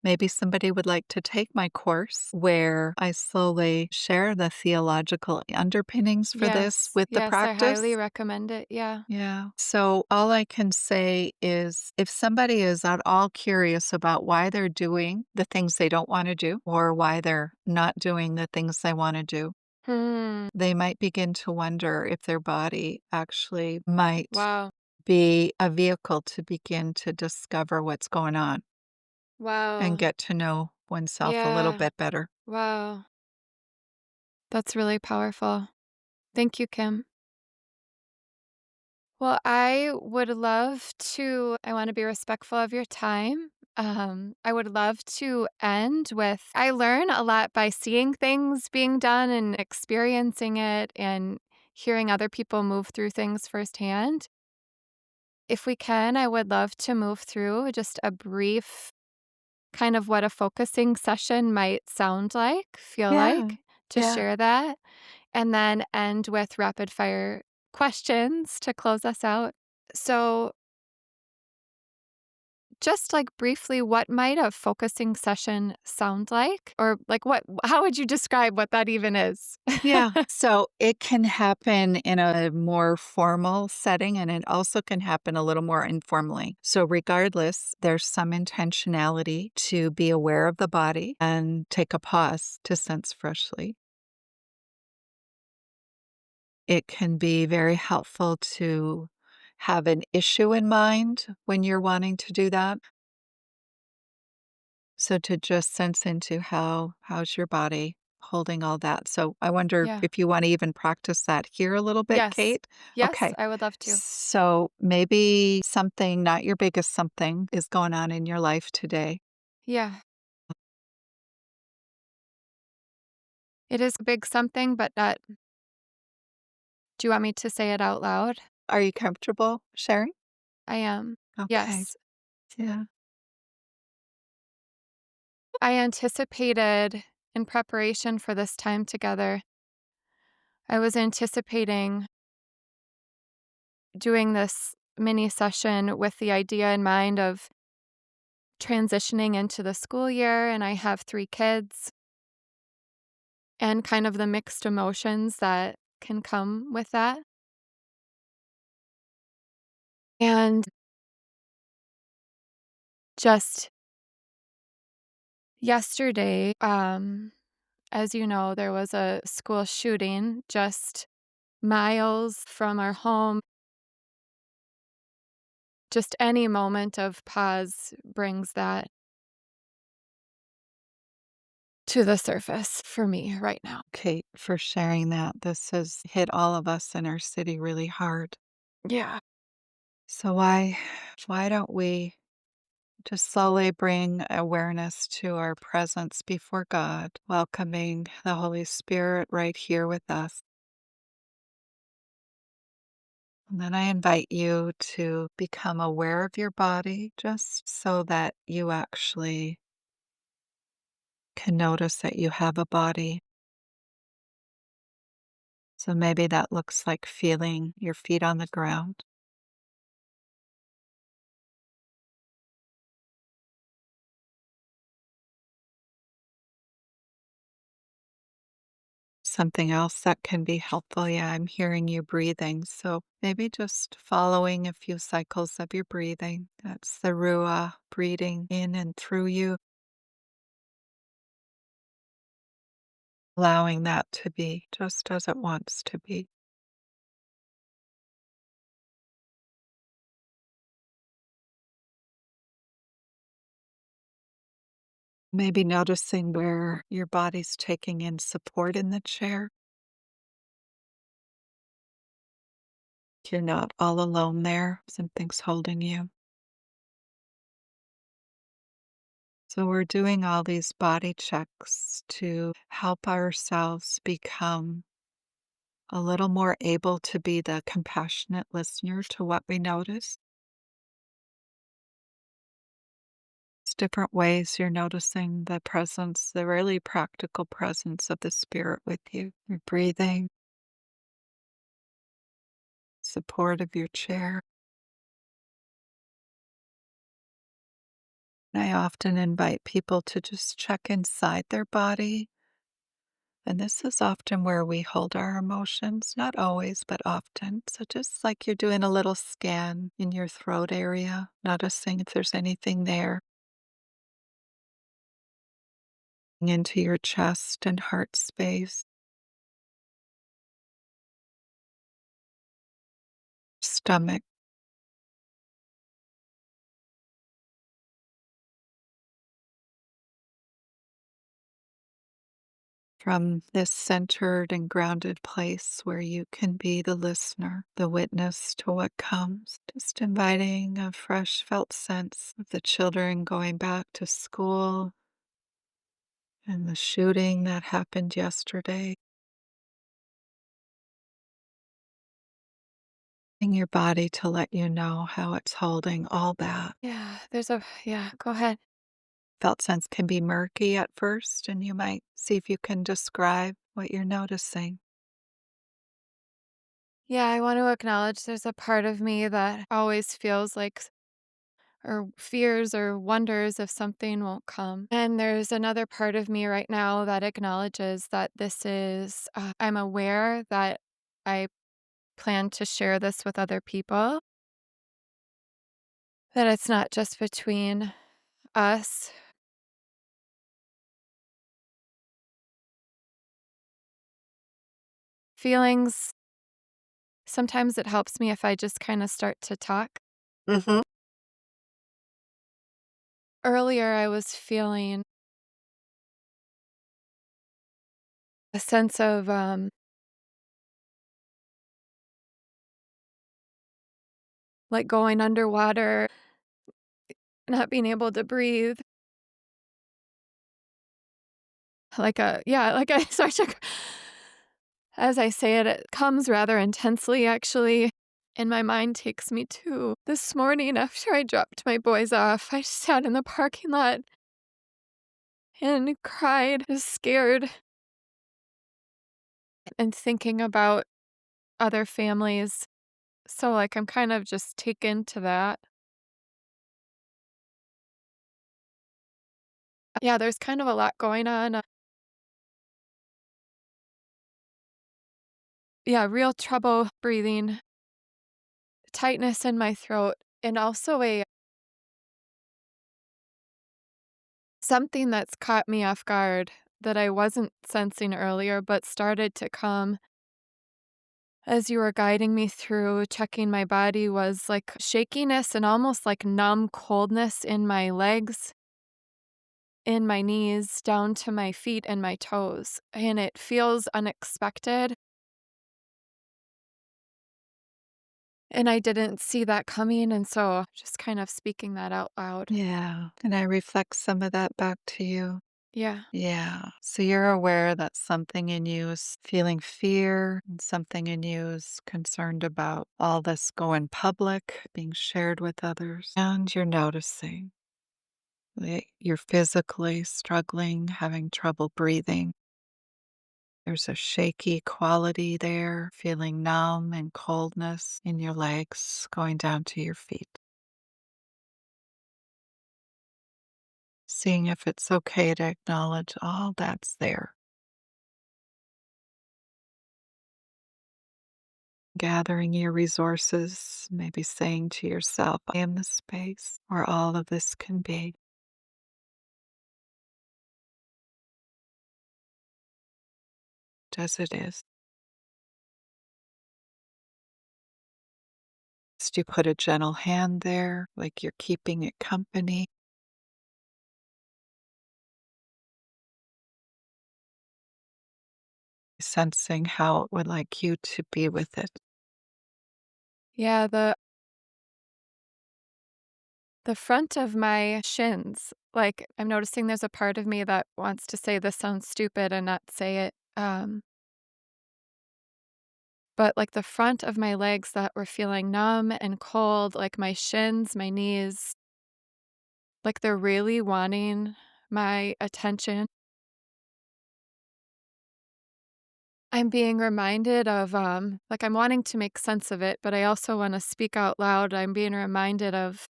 Speaker 2: Maybe somebody would like to take my course where I slowly share the theological underpinnings for this
Speaker 1: Yes.
Speaker 2: with the
Speaker 1: Yes. I highly
Speaker 2: practice.
Speaker 1: recommend it. Yeah.
Speaker 2: Yeah. So all I can say is if somebody is at all curious about why they're doing the things they don't want to do or why they're not doing the things they want to do,
Speaker 1: Hmm.
Speaker 2: they might begin to wonder if their body actually might
Speaker 1: Wow.
Speaker 2: be a vehicle to begin to discover what's going on and
Speaker 1: Wow.
Speaker 2: get to know oneself a little
Speaker 1: Yeah.
Speaker 2: bit better.
Speaker 1: Wow. That's really powerful. Thank you, Kim. Well, I want to be respectful of your time. I would love to end with I learn a lot by seeing things being done and experiencing it and hearing other people move through things firsthand. If we can, I would love to move through just a brief kind of what a focusing session might feel
Speaker 2: Yeah.
Speaker 1: like, to
Speaker 2: Yeah.
Speaker 1: share that, and then end with rapid fire questions to close us out. So, just like briefly, what might a focusing session sound like? Or like how would you describe what that even is?
Speaker 2: Yeah. So it can happen in a more formal setting and it also can happen a little more informally. So, regardless, there's some intentionality to be aware of the body and take a pause to sense freshly. It can be very helpful to have an issue in mind when you're wanting to do that. So to just sense into how's your body holding all that. So I wonder
Speaker 1: Yeah.
Speaker 2: if you wanna even practice that here a little bit,
Speaker 1: Yes.
Speaker 2: Kate?
Speaker 1: Yes,
Speaker 2: Okay.
Speaker 1: I would love to.
Speaker 2: So maybe something, not your biggest something, is going on in your life today.
Speaker 1: Yeah. It is a big something, but not do you want me to say it out loud?
Speaker 2: Are you comfortable sharing?
Speaker 1: I am.
Speaker 2: Okay.
Speaker 1: Yes.
Speaker 2: Yeah.
Speaker 1: I anticipated in preparation for this time together I was anticipating doing this mini session with the idea in mind of transitioning into the school year, and I have 3 kids and kind of the mixed emotions that can come with that. And just yesterday, as you know, there was a school shooting just miles from our home. Just any moment of pause brings that to the surface for me right now.
Speaker 2: Kate, for sharing that. This has hit all of us in our city really hard.
Speaker 1: Yeah.
Speaker 2: So why don't we just slowly bring awareness to our presence before God, welcoming the Holy Spirit right here with us. And then I invite you to become aware of your body just so that you actually can notice that you have a body. So maybe that looks like feeling your feet on the ground. Something else that can be helpful, yeah, I'm hearing you breathing. So maybe just following a few cycles of your breathing. That's the Ruah breathing in and through you, allowing that to be just as it wants to be. Maybe noticing where your body's taking in support in the chair. You're not all alone there. Something's holding you. So we're doing all these body checks to help ourselves become a little more able to be the compassionate listener to what we notice. It's different ways you're noticing the presence, the really practical presence of the Spirit with you. You're breathing, support of your chair. I often invite people to just check inside their body. And this is often where we hold our emotions, not always, but often. So just like you're doing a little scan in your throat area, noticing if there's anything there, into your chest and heart space, stomach. From this centered and grounded place where you can be the listener, the witness to what comes, just inviting a fresh felt sense of the children going back to school and the shooting that happened yesterday. In your body to let you know how it's holding all that.
Speaker 1: Yeah, go ahead.
Speaker 2: Felt sense can be murky at first, and you might see if you can describe what you're noticing.
Speaker 1: Yeah, I want to acknowledge there's a part of me that always feels like or fears or wonders if something won't come. And there's another part of me right now that acknowledges that I'm aware that I plan to share this with other people, that it's not just between us. Feelings, sometimes it helps me if I just kind of start to talk.
Speaker 2: Mhm.
Speaker 1: Earlier, I was feeling a sense of like going underwater, not being able to breathe. Like I start to, as I say it, it comes rather intensely actually. And my mind takes me to this morning after I dropped my boys off. I sat in the parking lot and cried, was scared. and thinking about other families. So, like, I'm kind of just taken to that. Yeah, there's kind of a lot going on. Yeah, real trouble breathing, tightness in my throat, and also a something that's caught me off guard that I wasn't sensing earlier, but started to come as you were guiding me through checking my body was like shakiness and almost like numb coldness in my legs, in my knees, down to my feet and my toes. And it feels unexpected. And I didn't see that coming. And so just kind of speaking that out loud.
Speaker 2: Yeah. Can I reflect some of that back to you?
Speaker 1: Yeah.
Speaker 2: Yeah. So you're aware that something in you is feeling fear and something in you is concerned about all this going public, being shared with others. And you're noticing that you're physically struggling, having trouble breathing. There's a shaky quality there, feeling numb and coldness in your legs going down to your feet. Seeing if it's okay to acknowledge all that's there. Gathering your resources, maybe saying to yourself, I am the space where all of this can be. As it is. Just you put a gentle hand there, like you're keeping it company, sensing how it would like you to be with it.
Speaker 1: Yeah. The front of my shins, like, I'm noticing there's a part of me that wants to say this sounds stupid and not say it. But like the front of my legs that were feeling numb and cold, like my shins, my knees, like they're really wanting my attention. I'm being reminded of, like I'm wanting to make sense of it, but I also want to speak out loud. I'm being reminded of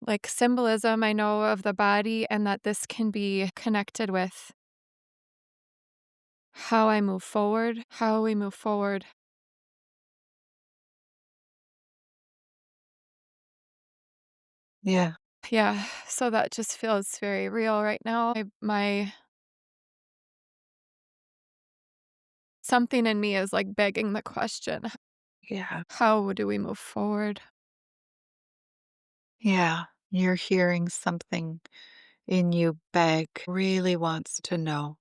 Speaker 1: like symbolism I know of the body and that this can be connected with how I move forward, how we move forward.
Speaker 2: Yeah.
Speaker 1: Yeah, so that just feels very real right now. My something in me is like begging the question,
Speaker 2: Yeah.
Speaker 1: how do we move forward?
Speaker 2: Yeah. You're hearing something in you beg, really wants to know,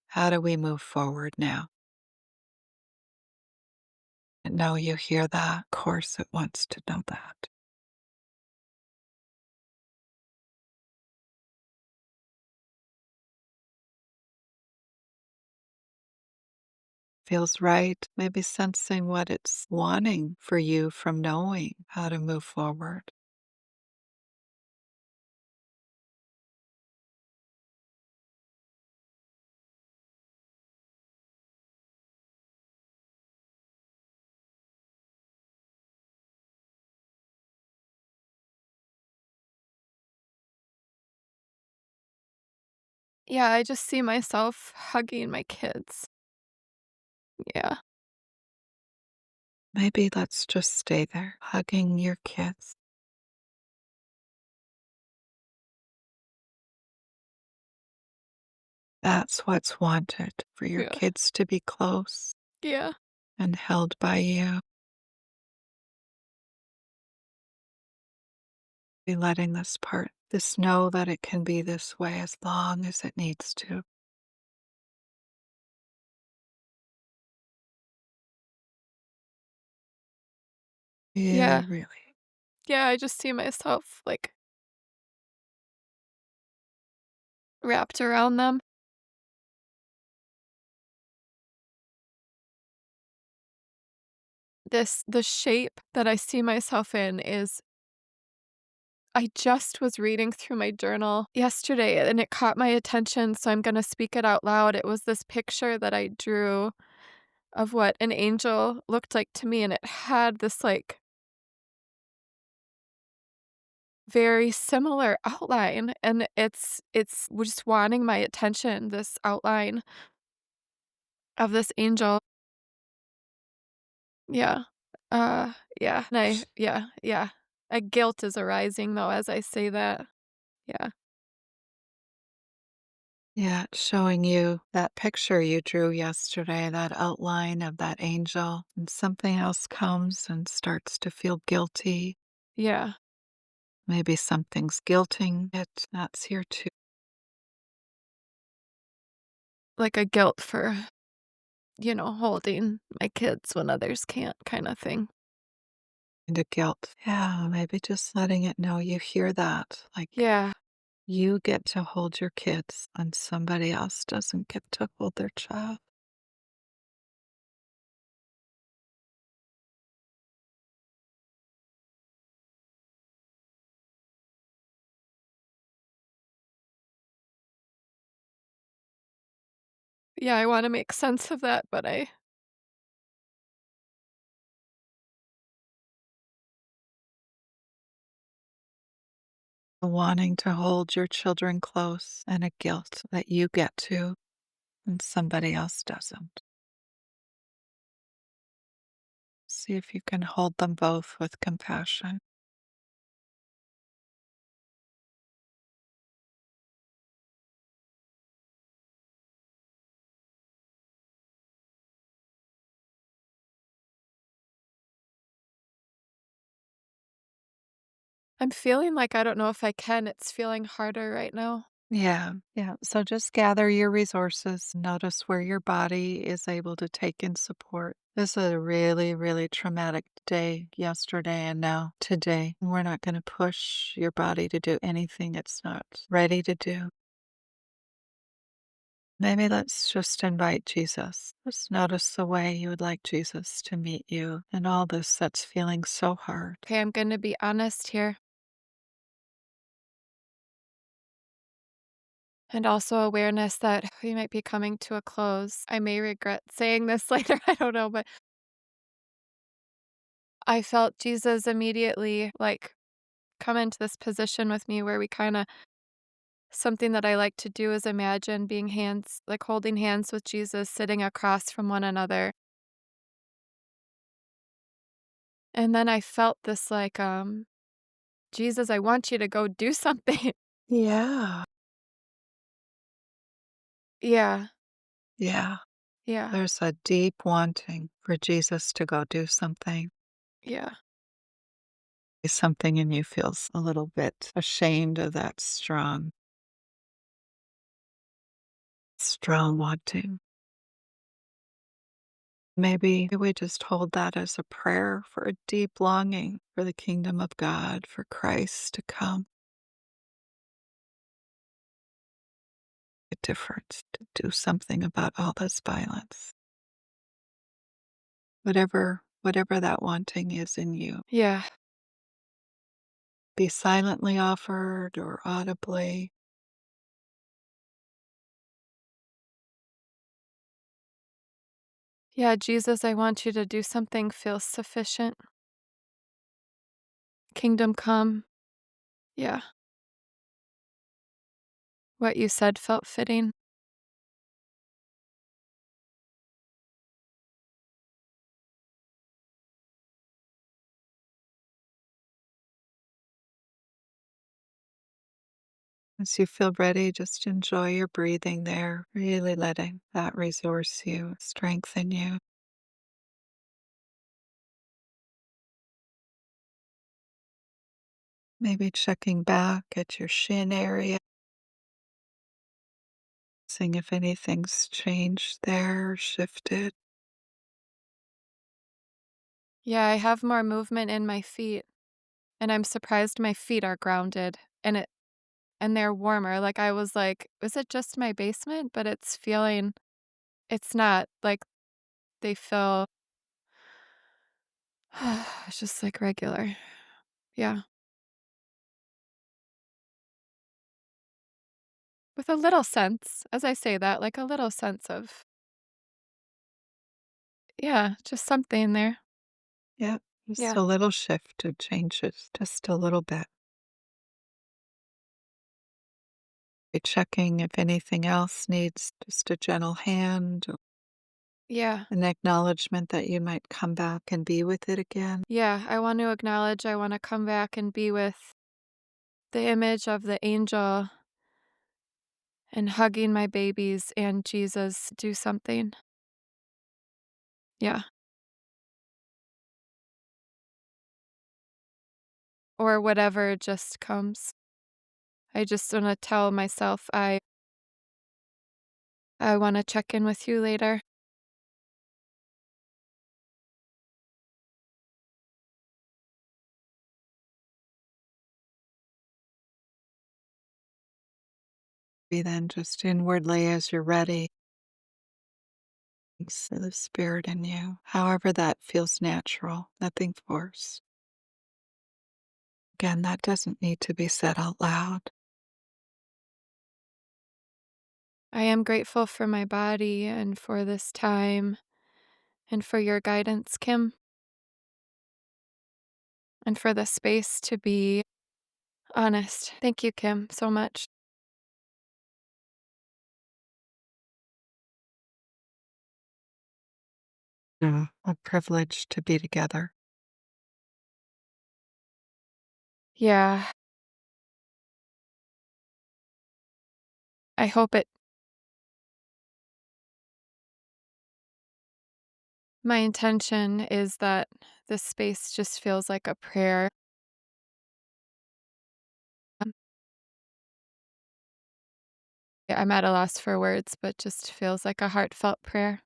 Speaker 2: how do we move forward now? And now you hear that. Of course, it wants to know that. Feels right. Maybe sensing what it's wanting for you from knowing how to move forward.
Speaker 1: Yeah, I just see myself hugging my kids. Yeah.
Speaker 2: Maybe let's just stay there, hugging your kids. That's what's wanted for your
Speaker 1: Yeah.
Speaker 2: kids to be close
Speaker 1: Yeah.
Speaker 2: and held by you. Be letting this know that it can be this way as long as it needs to.
Speaker 1: Yeah.
Speaker 2: Really, really.
Speaker 1: Yeah, I just see myself like wrapped around them. The shape that I see myself in is I just was reading through my journal yesterday and it caught my attention, so I'm gonna speak it out loud. It was this picture that I drew of what an angel looked like to me, and it had this, like, very similar outline, and it's just wanting my attention, this outline of this angel. Yeah. Uh, yeah, and yeah. A guilt is arising, though, as I say that. Yeah.
Speaker 2: Yeah, showing you that picture you drew yesterday, that outline of that angel, and something else comes and starts to feel guilty.
Speaker 1: Yeah.
Speaker 2: Maybe something's guilting it. That's here too.
Speaker 1: Like a guilt for, holding my kids when others can't kinda thing.
Speaker 2: And a guilt. Yeah, maybe just letting it know you hear that. Like
Speaker 1: Yeah.
Speaker 2: you get to hold your kids and somebody else doesn't get to hold their child.
Speaker 1: Yeah, I wanna make sense of that, but I
Speaker 2: Wanting to hold your children close and a guilt that you get to and somebody else doesn't. See if you can hold them both with compassion.
Speaker 1: I'm feeling like I don't know if I can, it's feeling harder right now.
Speaker 2: Yeah, yeah. So just gather your resources. Notice where your body is able to take in support. This is a really, really traumatic day yesterday and now today. We're not going to push your body to do anything it's not ready to do. Maybe let's just invite Jesus. Just notice the way you would like Jesus to meet you and all this that's feeling so hard.
Speaker 1: Okay, I'm gonna be honest here, and also awareness that we might be coming to a close. I may regret saying this later, I don't know, but I felt Jesus immediately, like, come into this position with me where we kinda something that I like to do is imagine being hands like, holding hands with Jesus sitting across from one another, and then I felt this, like, "Jesus, I want you to go do something."
Speaker 2: Yeah.
Speaker 1: Yeah,
Speaker 2: Yeah.
Speaker 1: yeah,
Speaker 2: There's a deep wanting for Jesus to go do something.
Speaker 1: yeah.
Speaker 2: Something in you feels a little bit ashamed of that strong wanting. Maybe we just hold that as a prayer for a deep longing for the kingdom of God, for Christ to come, a difference, to do something about all this violence. Whatever that wanting is in you,
Speaker 1: Yeah.
Speaker 2: be silently offered or audibly.
Speaker 1: Yeah, Jesus, I want you to do something feels sufficient. Kingdom come. Yeah. What you said felt fitting.
Speaker 2: As you feel ready, just enjoy your breathing there, really letting that resource you, strengthen you. Maybe checking back at your shin area, seeing if anything's changed there, shifted.
Speaker 1: Yeah, I have more movement in my feet, and I'm surprised my feet are grounded and they're warmer. Like I was like, is it just my basement? But it's not. Like they feel it's just like regular. Yeah. with a little sense, as I say that, like a little sense of, yeah, just something there.
Speaker 2: Yeah, just
Speaker 1: Yeah.
Speaker 2: a little shift of changes, just a little bit. Checking if anything else needs just a gentle hand, or
Speaker 1: Yeah.
Speaker 2: an acknowledgement that you might come back and be with it again.
Speaker 1: Yeah. I want to acknowledge, I want to come back and be with the image of the angel and hugging my babies and Jesus do something. Yeah. Or whatever just comes. I just want to tell myself I want to check in with you later.
Speaker 2: Be then just inwardly as you're ready. See the spirit in you, however that feels natural, nothing forced. Again, that doesn't need to be said out loud.
Speaker 1: I am grateful for my body and for this time and for your guidance, Kim, and for the space to be honest. Thank you, Kim, so much.
Speaker 2: Yeah, a privilege to be together.
Speaker 1: Yeah, I hope it, my intention is that this space just feels like a prayer. Um, yeah, I'm at a loss for words, but just feels like a heartfelt prayer.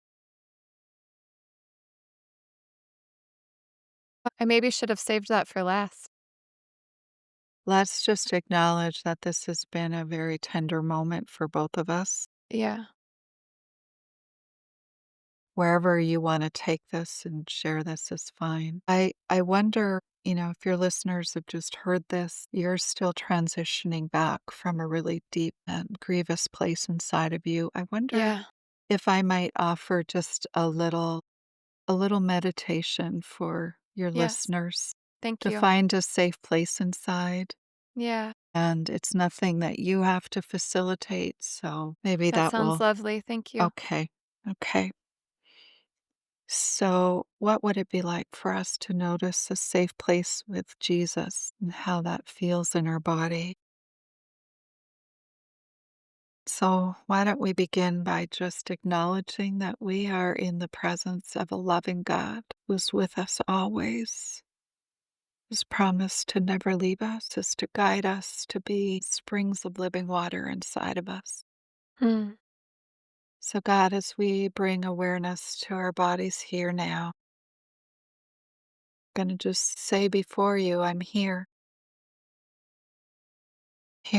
Speaker 1: I maybe should have saved that for last.
Speaker 2: Let's just acknowledge that this has been a very tender moment for both of us.
Speaker 1: Yeah,
Speaker 2: Wherever you want to take this and share this is fine. I wonder, if your listeners have just heard this, you're still transitioning back from a really deep and grievous place inside of you. I wonder
Speaker 1: yeah,
Speaker 2: if I might offer just a little meditation for your
Speaker 1: yes,
Speaker 2: listeners
Speaker 1: thank
Speaker 2: to
Speaker 1: you.
Speaker 2: find a safe place inside.
Speaker 1: Yeah,
Speaker 2: And it's nothing that you have to facilitate. So maybe
Speaker 1: that
Speaker 2: that
Speaker 1: sounds
Speaker 2: will,
Speaker 1: lovely. Thank you.
Speaker 2: okay. Okay. So, what would it be like for us to notice a safe place with Jesus and how that feels in our body? So, why don't we begin by just acknowledging that we are in the presence of a loving God who's with us always, who's promised to never leave us, is to guide us, to be springs of living water inside of us.
Speaker 1: Hmm.
Speaker 2: So, God, as we bring awareness to our bodies here now, I'm going to just say before you, I'm here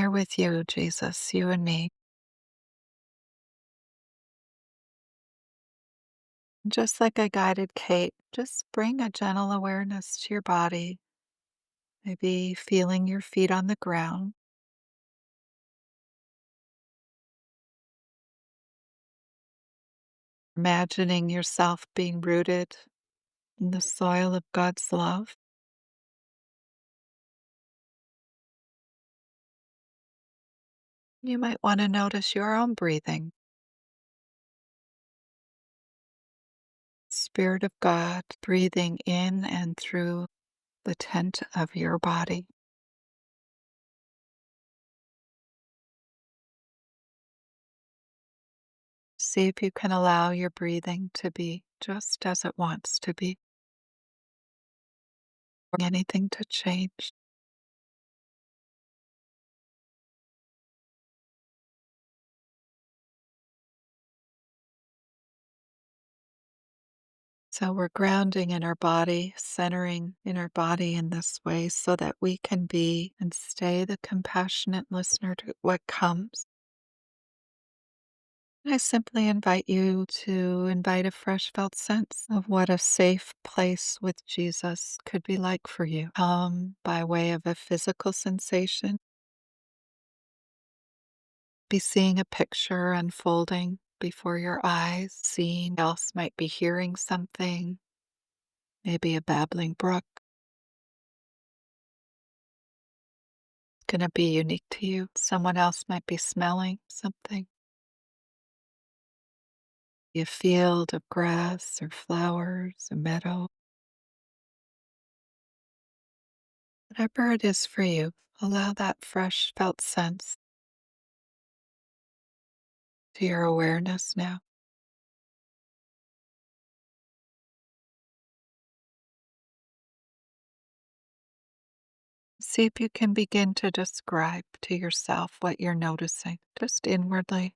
Speaker 2: with you, Jesus, you and me. Just like I guided Kate, just bring a gentle awareness to your body, maybe feeling your feet on the ground, imagining yourself being rooted in the soil of God's love. You might want to notice your own breathing. Spirit of God breathing in and through the tent of your body. See if you can allow your breathing to be just as it wants to be, or anything to change. So we're grounding in our body, centering in our body in this way so that we can be and stay the compassionate listener to what comes. I simply invite you to invite a fresh felt sense of what a safe place with Jesus could be like for you, by way of a physical sensation, Be seeing a picture unfolding before your eyes, seeing else might be hearing something, maybe a babbling brook. It's going to be unique to you. Someone else might be smelling something. A field of grass or flowers, a meadow, whatever it is for you, allow that fresh felt sense to your awareness now. See if you can begin to describe to yourself what you're noticing, just inwardly.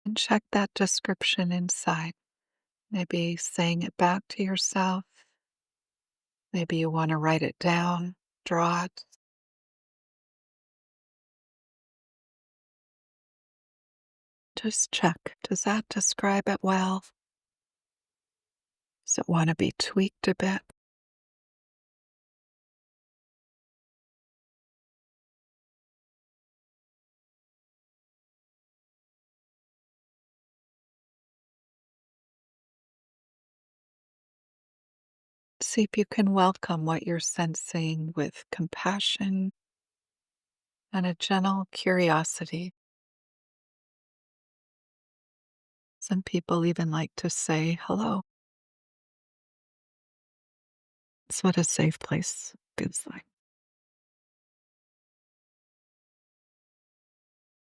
Speaker 2: And check that description inside. Maybe saying it back to yourself. Maybe you want to write it down, draw it. Just check. Does that describe it well? Does it want to be tweaked a bit? See if you can welcome what you're sensing with compassion and a gentle curiosity. Some people even like to say hello. It's what a safe place feels like.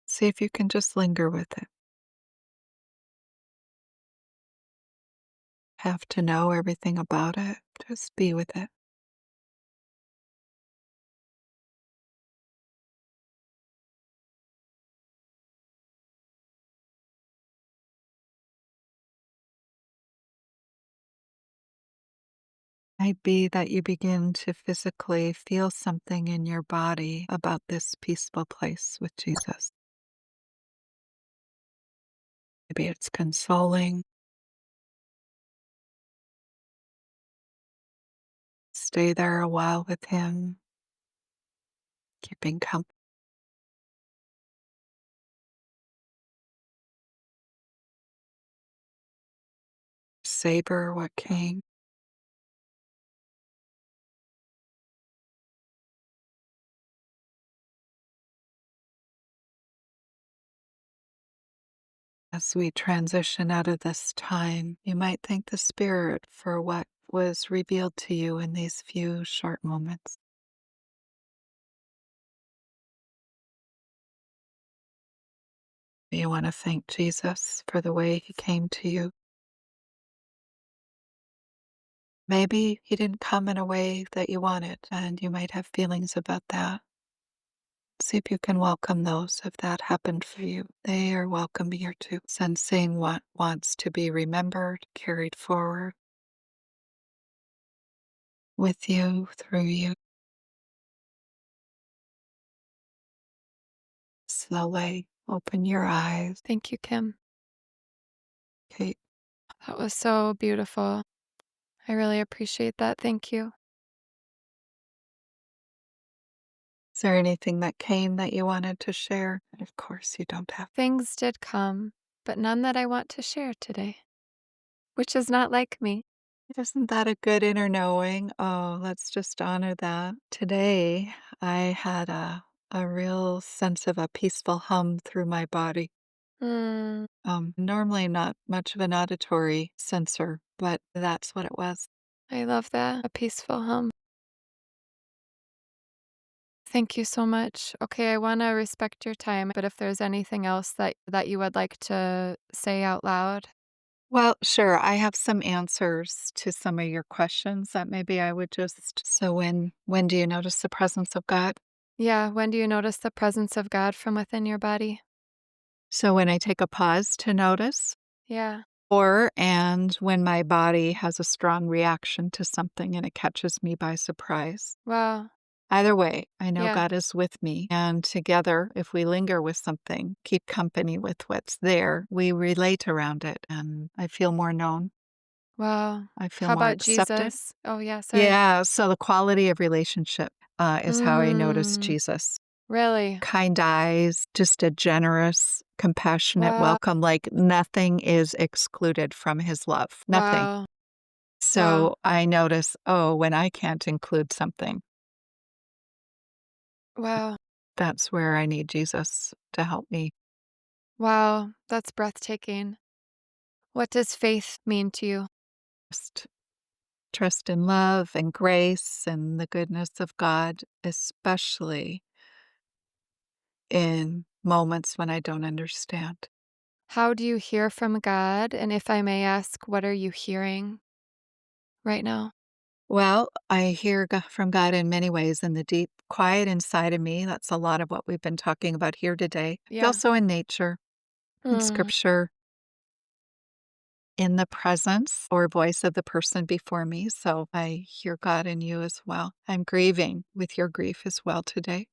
Speaker 2: See if you can just linger with it. Have to know everything about it. Just be with it. Might be that you begin to physically feel something in your body about this peaceful place with Jesus. Maybe it's consoling. Stay there a while with Him, keeping company. Savor what came. As we transition out of this time, you might thank the Spirit for what was revealed to you in these few short moments. You want to thank Jesus for the way He came to you. Maybe He didn't come in a way that you wanted, and you might have feelings about that. See if you can welcome those if that happened for you. They are welcome here too, sensing what wants to be remembered, carried forward with you, through you. Slowly open your eyes.
Speaker 1: Thank you, Kim.
Speaker 2: Okay.
Speaker 1: That was so beautiful. I really appreciate that. Thank you.
Speaker 2: Is there anything that came that you wanted to share? Of course, you don't have.
Speaker 1: Things did come, but none that I want to share today, which is not like me.
Speaker 2: Isn't that a good inner knowing? Oh, let's just honor that. Today, I had a real sense of a peaceful hum through my body.
Speaker 1: Mm,
Speaker 2: Normally not much of an auditory sensor, but that's what it was.
Speaker 1: I love that. A peaceful hum. Thank you so much. Okay, I want to respect your time, but if there's anything else that you would like to say out loud.
Speaker 2: Well, sure. I have some answers to some of your questions that maybe I would just. So when do you notice the presence of God?
Speaker 1: Yeah, when do you notice the presence of God from within your body?
Speaker 2: So when I take a pause to notice,
Speaker 1: Yeah.
Speaker 2: and when my body has a strong reaction to something and it catches me by surprise.
Speaker 1: Wow.
Speaker 2: Either way, I know
Speaker 1: Yeah.
Speaker 2: God is with me, and together, if we linger with something, keep company with what's there, we relate around it, and I feel more known.
Speaker 1: Wow.
Speaker 2: I feel
Speaker 1: How
Speaker 2: more
Speaker 1: about
Speaker 2: accepted.
Speaker 1: Jesus? Oh, yeah, sorry.
Speaker 2: Yeah, so the quality of relationship, is how I notice
Speaker 1: Mm,
Speaker 2: Jesus.
Speaker 1: really?
Speaker 2: Kind eyes, just a generous, compassionate
Speaker 1: Wow.
Speaker 2: welcome, like nothing is excluded from his love, nothing.
Speaker 1: Wow. Wow.
Speaker 2: So I notice, oh, when I can't include something,
Speaker 1: Wow.
Speaker 2: that's where I need Jesus to help me.
Speaker 1: Wow. That's breathtaking. What does faith mean to you?
Speaker 2: Just trust in love and grace and the goodness of God, especially in moments when I don't understand.
Speaker 1: How do you hear from God? And if I may ask, what are you hearing right now?
Speaker 2: Well, I hear from God in many ways in the deep quiet inside of me. That's a lot of what we've been talking about here today. I feel
Speaker 1: Yeah.
Speaker 2: so in nature, in
Speaker 1: Mm.
Speaker 2: scripture, in the presence or voice of the person before me. So I hear God in you as well. I'm grieving with your grief as well today.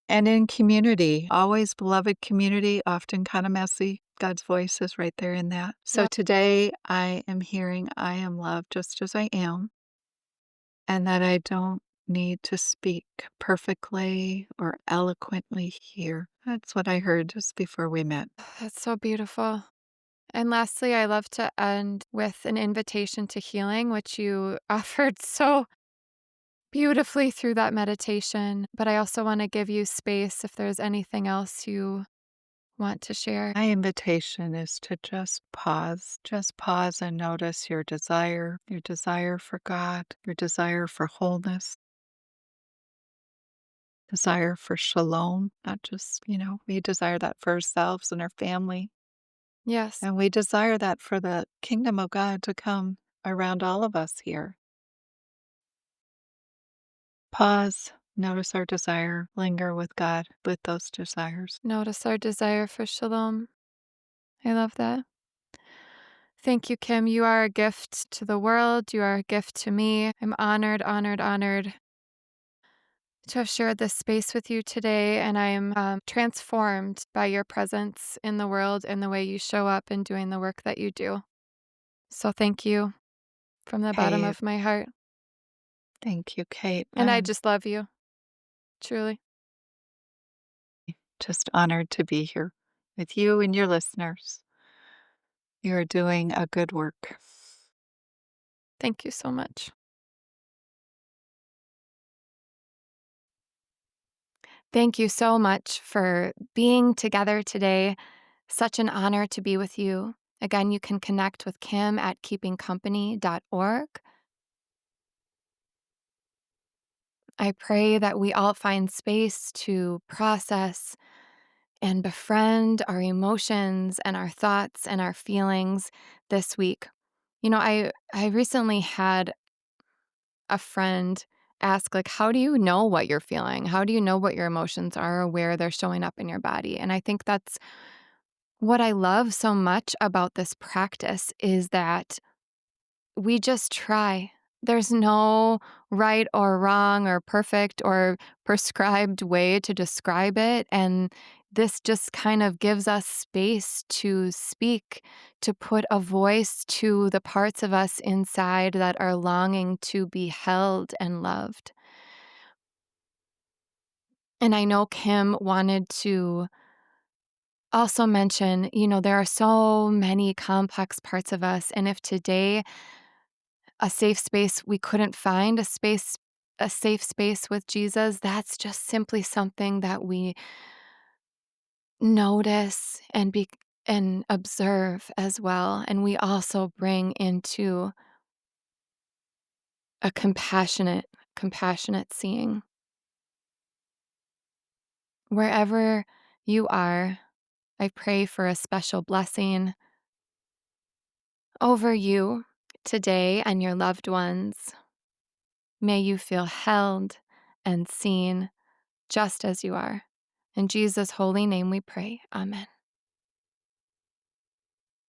Speaker 2: And in community, always beloved community, often kind of messy. God's voice is right there in that. So
Speaker 1: Wow.
Speaker 2: today I am hearing I am loved just as I am, and that I don't need to speak perfectly or eloquently here. That's what I heard just before we met.
Speaker 1: That's so beautiful. And lastly, I love to end with an invitation to healing, which you offered so beautifully through that meditation. But I also want to give you space if there's anything else you want to share.
Speaker 2: My invitation is to just pause and notice your desire for God, your desire for wholeness, desire for shalom, not just, we desire that for ourselves and our family.
Speaker 1: Yes.
Speaker 2: And we desire that for the kingdom of God to come around all of us here. Pause, notice our desire, linger with God with those desires.
Speaker 1: Notice our desire for shalom. I love that. Thank you, Kim. You are a gift to the world. You are a gift to me. I'm honored, honored, honored to have shared this space with you today. And I am transformed by your presence in the world and the way you show up and doing the work that you do. So thank you from the bottom
Speaker 2: Kate,
Speaker 1: of my heart.
Speaker 2: thank you, Kate.
Speaker 1: And I
Speaker 2: I'm
Speaker 1: just love you, truly.
Speaker 2: just honored to be here with you and your listeners. You're doing a good work.
Speaker 1: Thank you so much. Thank you so much for being together today. Such an honor to be with you. Again, you can connect with Kim at keepingcompany.org. I pray that we all find space to process and befriend our emotions and our thoughts and our feelings this week. I recently had a friend ask, like, how do you know what you're feeling? How do you know what your emotions are or where they're showing up in your body? And I think that's what I love so much about this practice is that we just try. There's no right or wrong or perfect or prescribed way to describe it. And this just kind of gives us space to speak, to put a voice to the parts of us inside that are longing to be held and loved. And I know Kim wanted to also mention, there are so many complex parts of us. And if today a safe space we couldn't find a safe space with Jesus, that's just simply something that we notice and observe as well, and we also bring into a compassionate seeing. Wherever you are, I pray for a special blessing over you today and your loved ones. May you feel held and seen just as you are. In Jesus' holy name we pray. Amen.